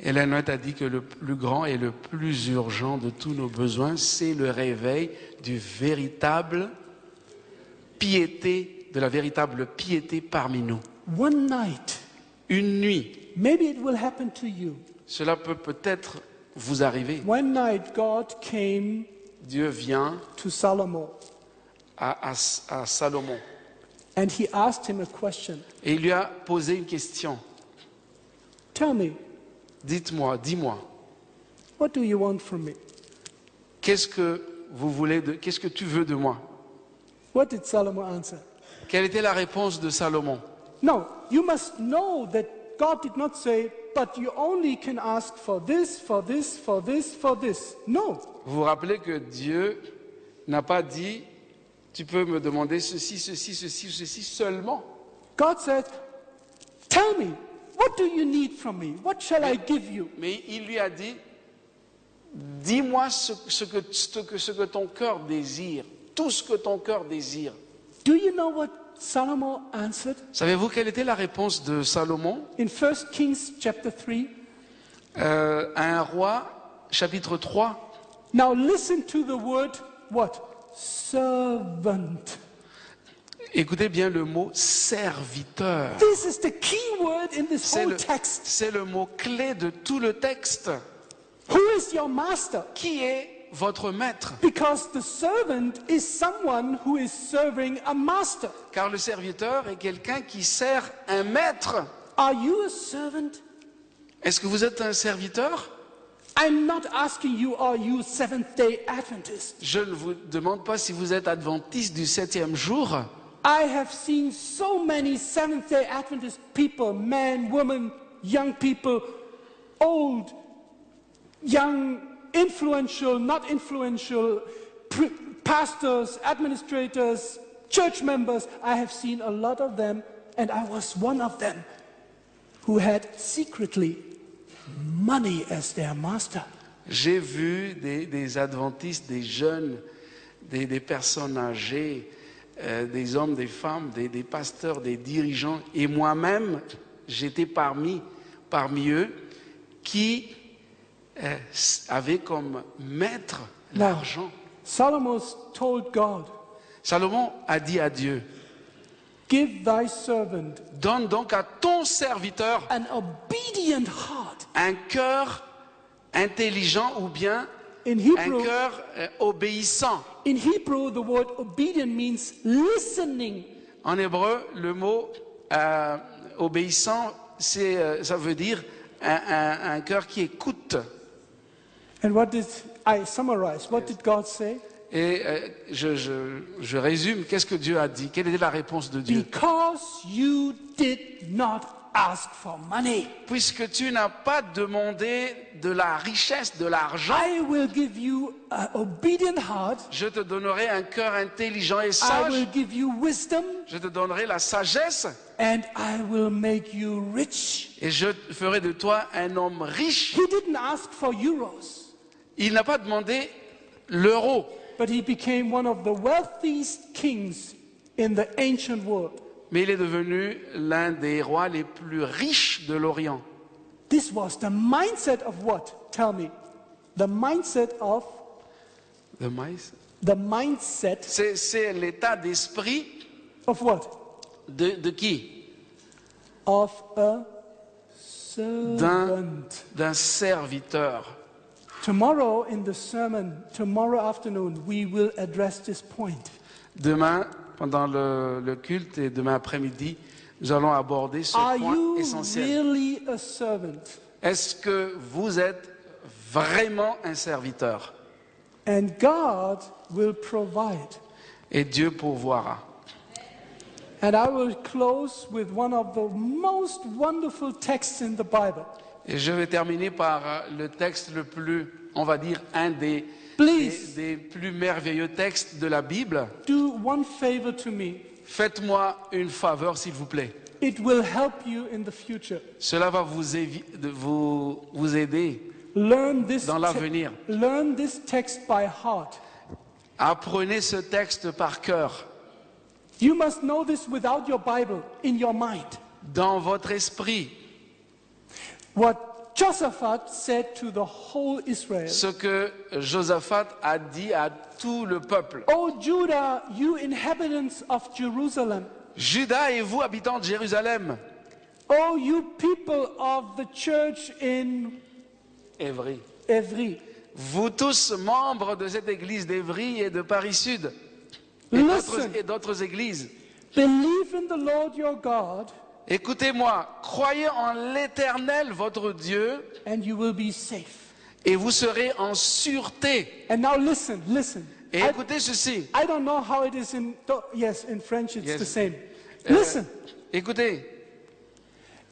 Ellen White a dit que le plus grand et le plus urgent de tous nos besoins, c'est le réveil du véritable piété, de la véritable piété parmi nous. One night, Une nuit, maybe it will happen to you. cela peut peut-être vous arriver. One night God came Dieu vient to Solomon à Salomon and he asked him a question. et il lui a posé une question. Tell me, Dites-moi, dis-moi, what do you want from me? qu'est-ce que tu veux de moi? What did Solomon answer? Quelle était la réponse de Salomon? No, you must know that God did not say, but you only can ask for this, for this, for this, for this. No. Vous vous rappelez que Dieu n'a pas dit, tu peux me demander ceci, ceci, ceci, ceci seulement. God said, tell me, what do you need from me? What shall I give you? Mais il lui a dit, dis-moi ce que ton cœur désire, tout ce que ton cœur désire. Do you know what Solomon answered? Savez-vous quelle était la réponse de Salomon? In 1 Kings chapter 3. À un roi, chapitre 3. Now listen to the word, what? Servant. Écoutez bien le mot serviteur. This is the key word in this whole text. C'est le mot clé de tout le texte. Who is your master? Qui est votre maître? Because the servant is someone who is serving a master. Car le serviteur est quelqu'un qui sert un maître. Are you a servant? Est-ce que vous êtes un serviteur? I'm not asking you, are you Seventh-day Adventist? Je ne vous demande pas si vous êtes adventiste du 7e jour. I have seen so many Seventh-day Adventist people, men, women, young people, old, young, influential, not influential, pastors, administrators, church members. I have seen a lot of them, and I was one of them who had secretly money as their master. J'ai vu des adventistes, des jeunes, des personnes âgées, des hommes, des femmes, des pasteurs, des dirigeants, et moi-même, j'étais parmi eux, qui avaient comme maître l'argent. Solomon told God, Salomon a dit à Dieu, give thy servant donne donc à ton serviteur an obedient heart. Un cœur intelligent ou bien un cœur obéissant. In Hebrew, the word obedient means listening. En hébreu, le mot obéissant, ça veut dire un cœur qui écoute. And what did I summarize? What did God say? Et je résume, qu'est-ce que Dieu a dit? Quelle était la réponse de Dieu? Because you did not ask for money. Puisque tu n'as pas demandé de la richesse, de l'argent, I will give you an obedient heart. Je te donnerai un cœur intelligent et I sage. will give you wisdom. Je te donnerai la sagesse. And I will make you rich. Et je ferai de toi un homme riche. He didn't ask for euros. Il n'a pas demandé l'euro. But he became one of the wealthiest kings in the ancient world. Mais il est devenu l'un des rois les plus riches de l'Orient. This was the mindset of what? Tell me. The mindset of... The mice? The mindset... C'est l'état d'esprit... Of what? De qui? Of a servant. D'un serviteur. Tomorrow in the sermon, tomorrow afternoon, we will address this point. Demain, pendant le culte et demain après-midi, nous allons aborder ce point essentiel. Are you really a servant? Est-ce que vous êtes vraiment un serviteur? And God will provide. Et Dieu pourvoira. And I will close with one of the most wonderful texts in the Bible. Et je vais terminer par le texte le plus, on va dire, un des plus merveilleux textes de la Bible. Do one favor to me. Faites-moi une faveur, s'il vous plaît. It will help you in the future. Cela va vous aider dans l'avenir. Learn this text by heart. Apprenez ce texte par cœur. You must know this without your Bible, in your mind. Dans votre esprit. What Josaphat said to the whole Israel. Ce que Josaphat a dit à tout le peuple. O Judah, you inhabitants of Jerusalem. Judas et vous, habitants de Jérusalem. Oh, you people of the church in Évry. Vous tous, membres de cette église d'Évry et de Paris Sud, et d'autres églises. Believe in the Lord your God. Écoutez-moi, croyez en l'Éternel, votre Dieu, and you will be safe. Et vous serez en sûreté. And now listen. Et écoutez ceci. I don't know how it is in French it's the same. Listen. Écoutez.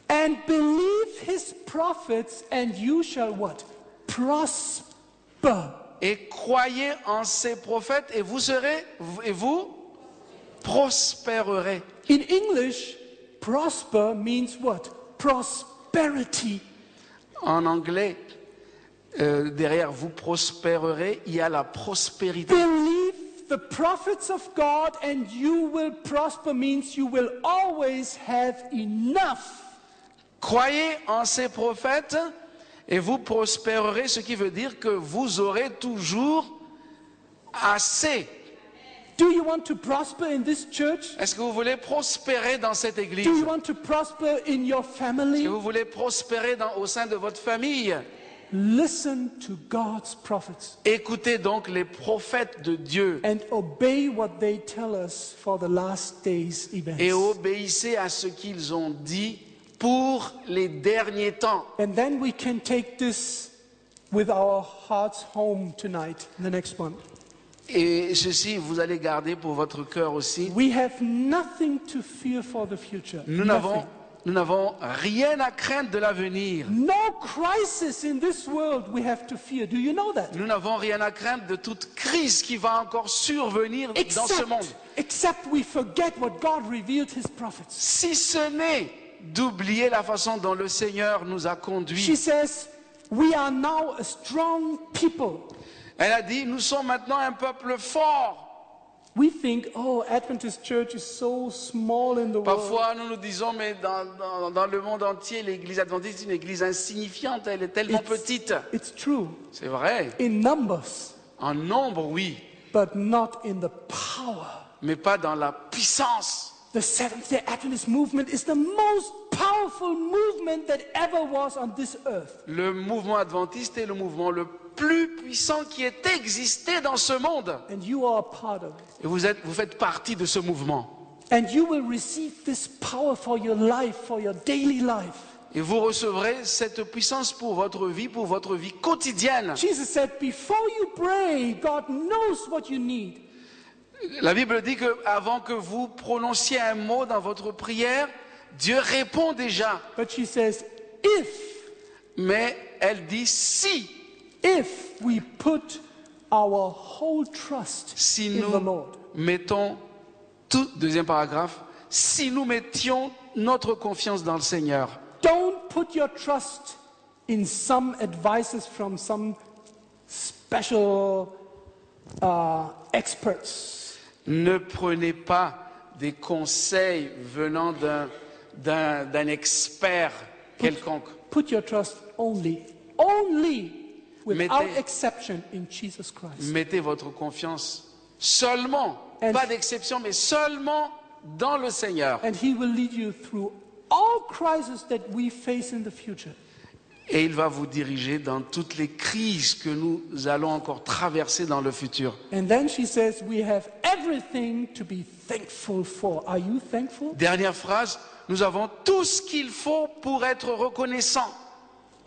And believe his prophets and you shall what? Prosper. Et croyez en ses prophètes et vous prospérerez. In English, prosper means what? Prosperity. En anglais, derrière vous prospérerez, il y a la prospérité. Believe the prophets of God and you will prosper means you will always have enough. Croyez en ces prophètes et vous prospérerez, ce qui veut dire que vous aurez toujours assez. Do you want to prosper in this church? Est-ce que vous voulez prospérer dans cette église? Do you want to prosper in your family? Est-ce que vous voulez prospérer au sein de votre famille? Listen to God's prophets. Écoutez donc les prophètes de Dieu. And obey what they tell us for the last days events. Et obéissez à ce qu'ils ont dit pour les derniers temps. And then we can take this with our hearts home tonight, the next one. Et ceci, vous allez garder pour votre cœur aussi. We have nothing to fear for the future. Nous n'avons rien à craindre de l'avenir. No crisis in this world we have to fear. Do you know that? Nous n'avons rien à craindre de toute crise qui va encore survenir dans ce monde. Except we forget what God revealed his prophets. Si ce n'est d'oublier la façon dont le Seigneur nous a conduits. She says, we are now a strong people. Elle a dit, nous sommes maintenant un peuple fort. We think, oh, Adventist Church is so small in the world. Parfois, nous nous disons, mais dans le monde entier, l'église adventiste est une église insignifiante, elle est tellement petite. It's true. C'est vrai. In numbers. En nombre, oui. But not in the power. Mais pas dans la puissance. The Seventh-day Adventist movement is the most powerful movement that ever was on this earth. Le mouvement adventiste est le mouvement le plus puissant qui ait existé dans ce monde. And you are a part of it. Et vous faites partie de ce mouvement. And you will receive this power for your life, for your daily life. Et vous recevrez cette puissance pour votre vie quotidienne. Jesus said, before you pray, God knows what you need. La Bible dit que avant que vous prononciez un mot dans votre prière, Dieu répond déjà. But she says, mais elle dit si. If we put our whole trust in the Lord. Mettons deuxième paragraphe, si nous mettions notre confiance dans le Seigneur. Don't put your trust in some advices from some special experts. Ne prenez pas des conseils venant d'un expert quelconque. Put your trust only without exception in Jesus Christ. Mettez votre confiance seulement, pas d'exception, mais seulement dans le Seigneur. And he will lead you through all crises that we face in the future. Et il va vous diriger dans toutes les crises que nous allons encore traverser dans le futur. And then she says, we have everything to be thankful for. Are you thankful? Dernière phrase, nous avons tout ce qu'il faut pour être reconnaissants.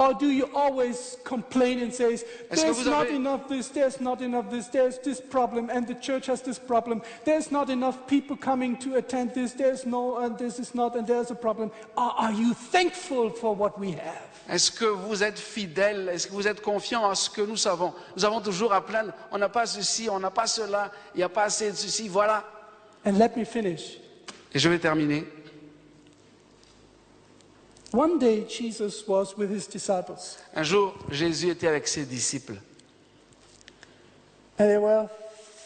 Or do you always complain and say, Est-ce que there's vous not avez- enough this, there's not enough this, there's this problem, and the church has this problem. There's not enough people coming to attend this, there's no, and this is not, and there's a problem. Or are you thankful for what we have? Est-ce que vous êtes fidèle? Est-ce que vous êtes confiant à ce que nous savons? Nous avons toujours à plaindre, on n'a pas ceci, on n'a pas cela, il n'y a pas assez de ceci, voilà. And let me finish. Et je vais terminer. One day Jesus was with his disciples, Un jour, Jésus était avec ses disciples. and there were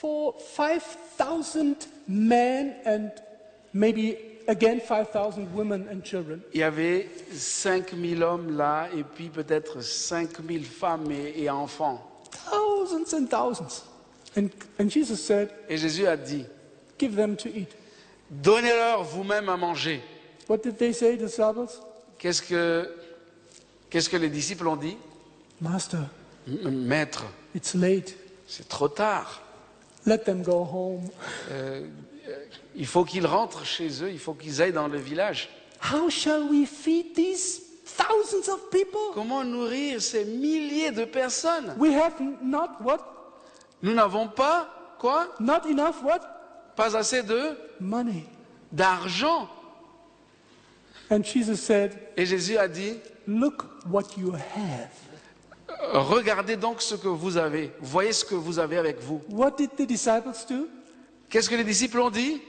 5,000 men and maybe again 5,000 women and children. Il y avait 5000 hommes là, et puis peut-être 5000 femmes et enfants. Thousands and thousands. And Jesus said, Et Jésus a dit, give them to eat. donnez-leur vous-même à manger. What did they say, the disciples? Qu'est-ce que les disciples ont dit? Master, Maître, it's late. c'est trop tard. Let them go home. Il faut qu'ils rentrent chez eux, il faut qu'ils aillent dans le village. How shall we feed these thousands of people? Comment nourrir ces milliers de personnes? We have not what? Nous n'avons pas, quoi? Not enough what? Pas assez Money. d'argent. And Jesus said, Et Jésus a dit, look what you have. regardez donc ce que vous avez. Voyez ce que vous avez avec vous. What did the disciples do? Qu'est-ce que les disciples ont dit?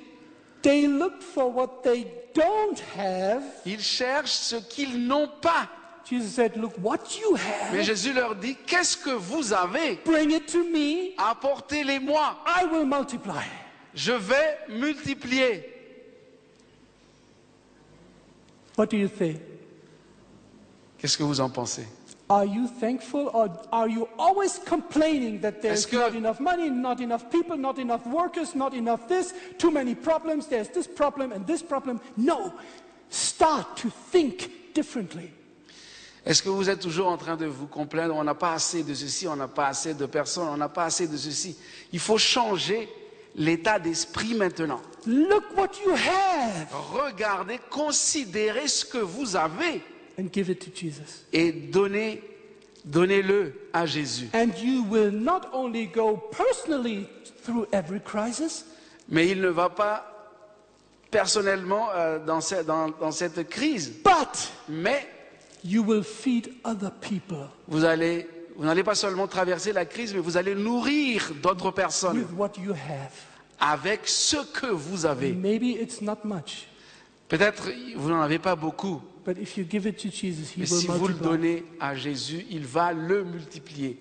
They looked for what they don't have. Ils cherchent ce qu'ils n'ont pas. Jesus said, look what you Mais have. Jésus leur dit, qu'est-ce que vous avez? Bring it to me. Apportez-les-moi. I will multiply. Je vais multiplier. What do you think? Qu'est-ce que vous en pensez? Are you thankful, or are you always complaining that there's Est-ce que- not enough money, not enough people, not enough workers, not enough this, too many problems, there's this problem and this problem? No. Start to think differently. Est-ce que vous êtes toujours en train de vous complaindre? On n'a pas assez de ceci, on n'a pas assez de personnes, on n'a pas assez de ceci. Il faut changer l'état d'esprit maintenant. Look what you have Regardez, considérez ce que vous avez and give it to Jesus. et donnez-le à Jésus. And you will not only go personally through every crisis, Mais il ne va pas personnellement dans cette crise. but Mais you will feed other people vous n'allez pas seulement traverser la crise, mais vous allez nourrir d'autres personnes with what you have. avec ce que vous avez. Maybe it's not much, Peut-être vous n'en avez pas beaucoup, but if you give it to Jesus, He mais will si vous le multiply. donnez à Jésus, il va le multiplier.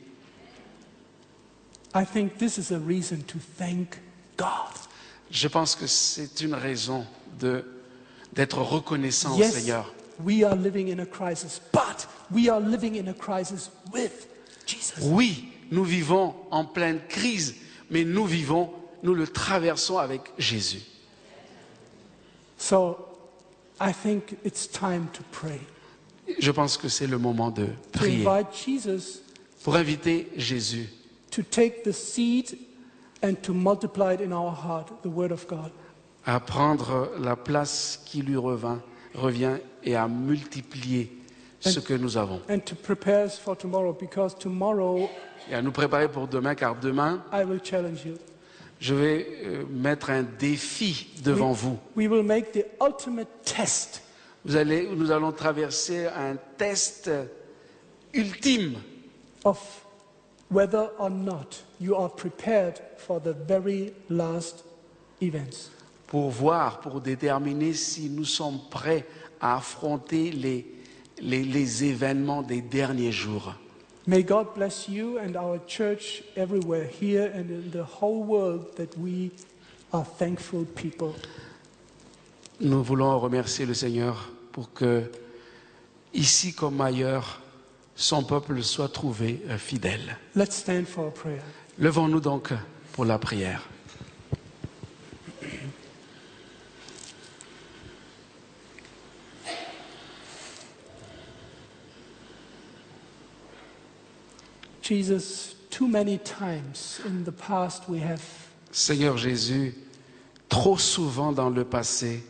I think this is a reason to thank God. Je pense que c'est une raison d'être reconnaissant au Yes, Seigneur. we are living in a crisis, but we are living in a crisis with Jesus. Oui, nous vivons en pleine crise, mais nous le traversons avec Jésus. So I think it's time to pray. Je pense que c'est le moment de To prier invite Jesus pour inviter Jésus to take the seed and to multiply it in our heart, the Word of God. à prendre la place qui lui revient et à multiplier ce que nous avons. And to prepare us for tomorrow, because tomorrow Et à nous préparer pour demain, car demain, I will challenge you. je vais mettre un défi devant vous. We will make the ultimate test Nous allons traverser un test ultime of whether or not you are prepared for the very last events. pour voir, pour déterminer si nous sommes prêts à affronter les événements des derniers jours. May God bless you and our church everywhere, here and in the whole world, that we are thankful people. Nous voulons remercier le Seigneur pour que, ici comme ailleurs, son peuple soit trouvé fidèle. Let's stand for a prayer. Levons-nous donc pour la prière. Jesus, too many times in the past we have Seigneur Jésus, trop souvent dans le passé,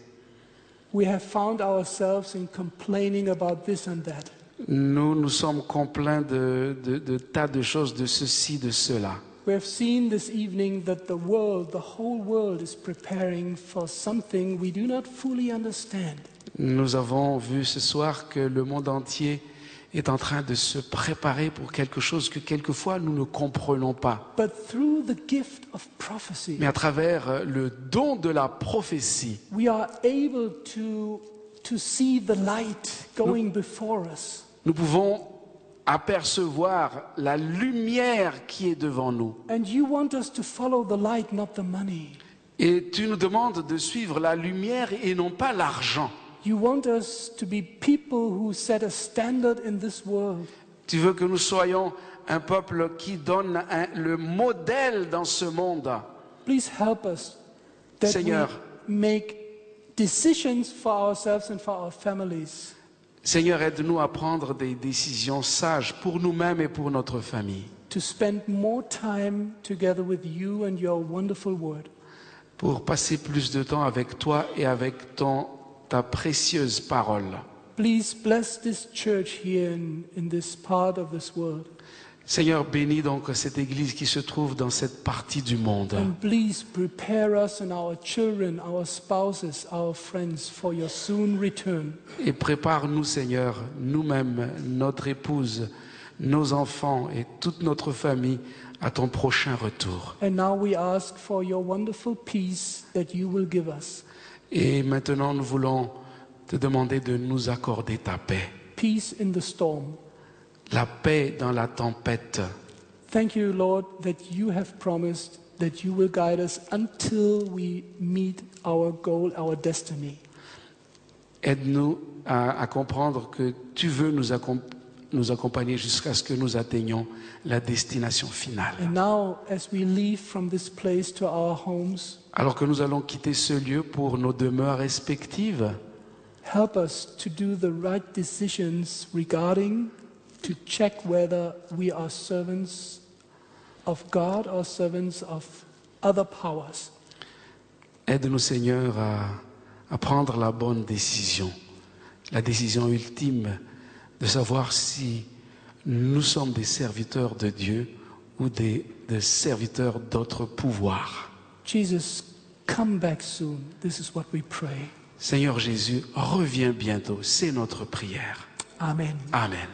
found ourselves in complaining about this and that. Nous sommes complaints de tas de choses, de ceci, de cela. We have seen this evening that the whole world is preparing for something we do not fully understand. Nous avons vu ce soir que le monde entier est en train de se préparer pour quelque chose que quelquefois nous ne comprenons pas. But through the gift of prophecy, Mais à travers le don de la prophétie, we are able to see the light going before us. nous pouvons apercevoir la lumière qui est devant nous. And you want us to follow the light, not the money. Et tu nous demandes de suivre la lumière et non pas l'argent. You want us to be people who set a standard in this world. Tu veux que nous soyons un peuple qui donne le modèle dans ce monde. Please help us that Seigneur, we make decisions for ourselves and for our families. Seigneur, aide-nous à prendre des décisions sages pour nous-mêmes et pour notre famille. To spend more time together with you and your wonderful word. Pour passer plus de temps avec toi et avec ta précieuse parole. Please bless this church here in this part of this world. Seigneur, bénis donc cette église qui se trouve dans cette partie du monde. And please prepare us and our children, our spouses, our friends for your soon return. Et prépare-nous, Seigneur, nous-mêmes, notre épouse, nos enfants et toute notre famille à ton prochain retour. And now we ask for your wonderful peace that you will give us. Et maintenant, nous voulons te demander de nous accorder ta paix. Peace in the storm. La paix dans la tempête. Thank you, Lord, that you have promised that you will guide us until we meet our goal, our destiny. Aide-nous à comprendre que tu veux nous accompagner jusqu'à ce que nous atteignions la destination finale. And now, as we leave from this place to our homes, alors que nous allons quitter ce lieu pour nos demeures respectives, help us to do the right decisions regarding to check whether we are servants of God or servants of other powers. Aide-nous, Seigneur, à prendre la bonne décision, la décision ultime de savoir si nous sommes des serviteurs de Dieu ou des serviteurs d'autres pouvoirs. Jesus, come back soon. This is what we pray. Seigneur Jésus, reviens bientôt. C'est notre prière. Amen. Amen.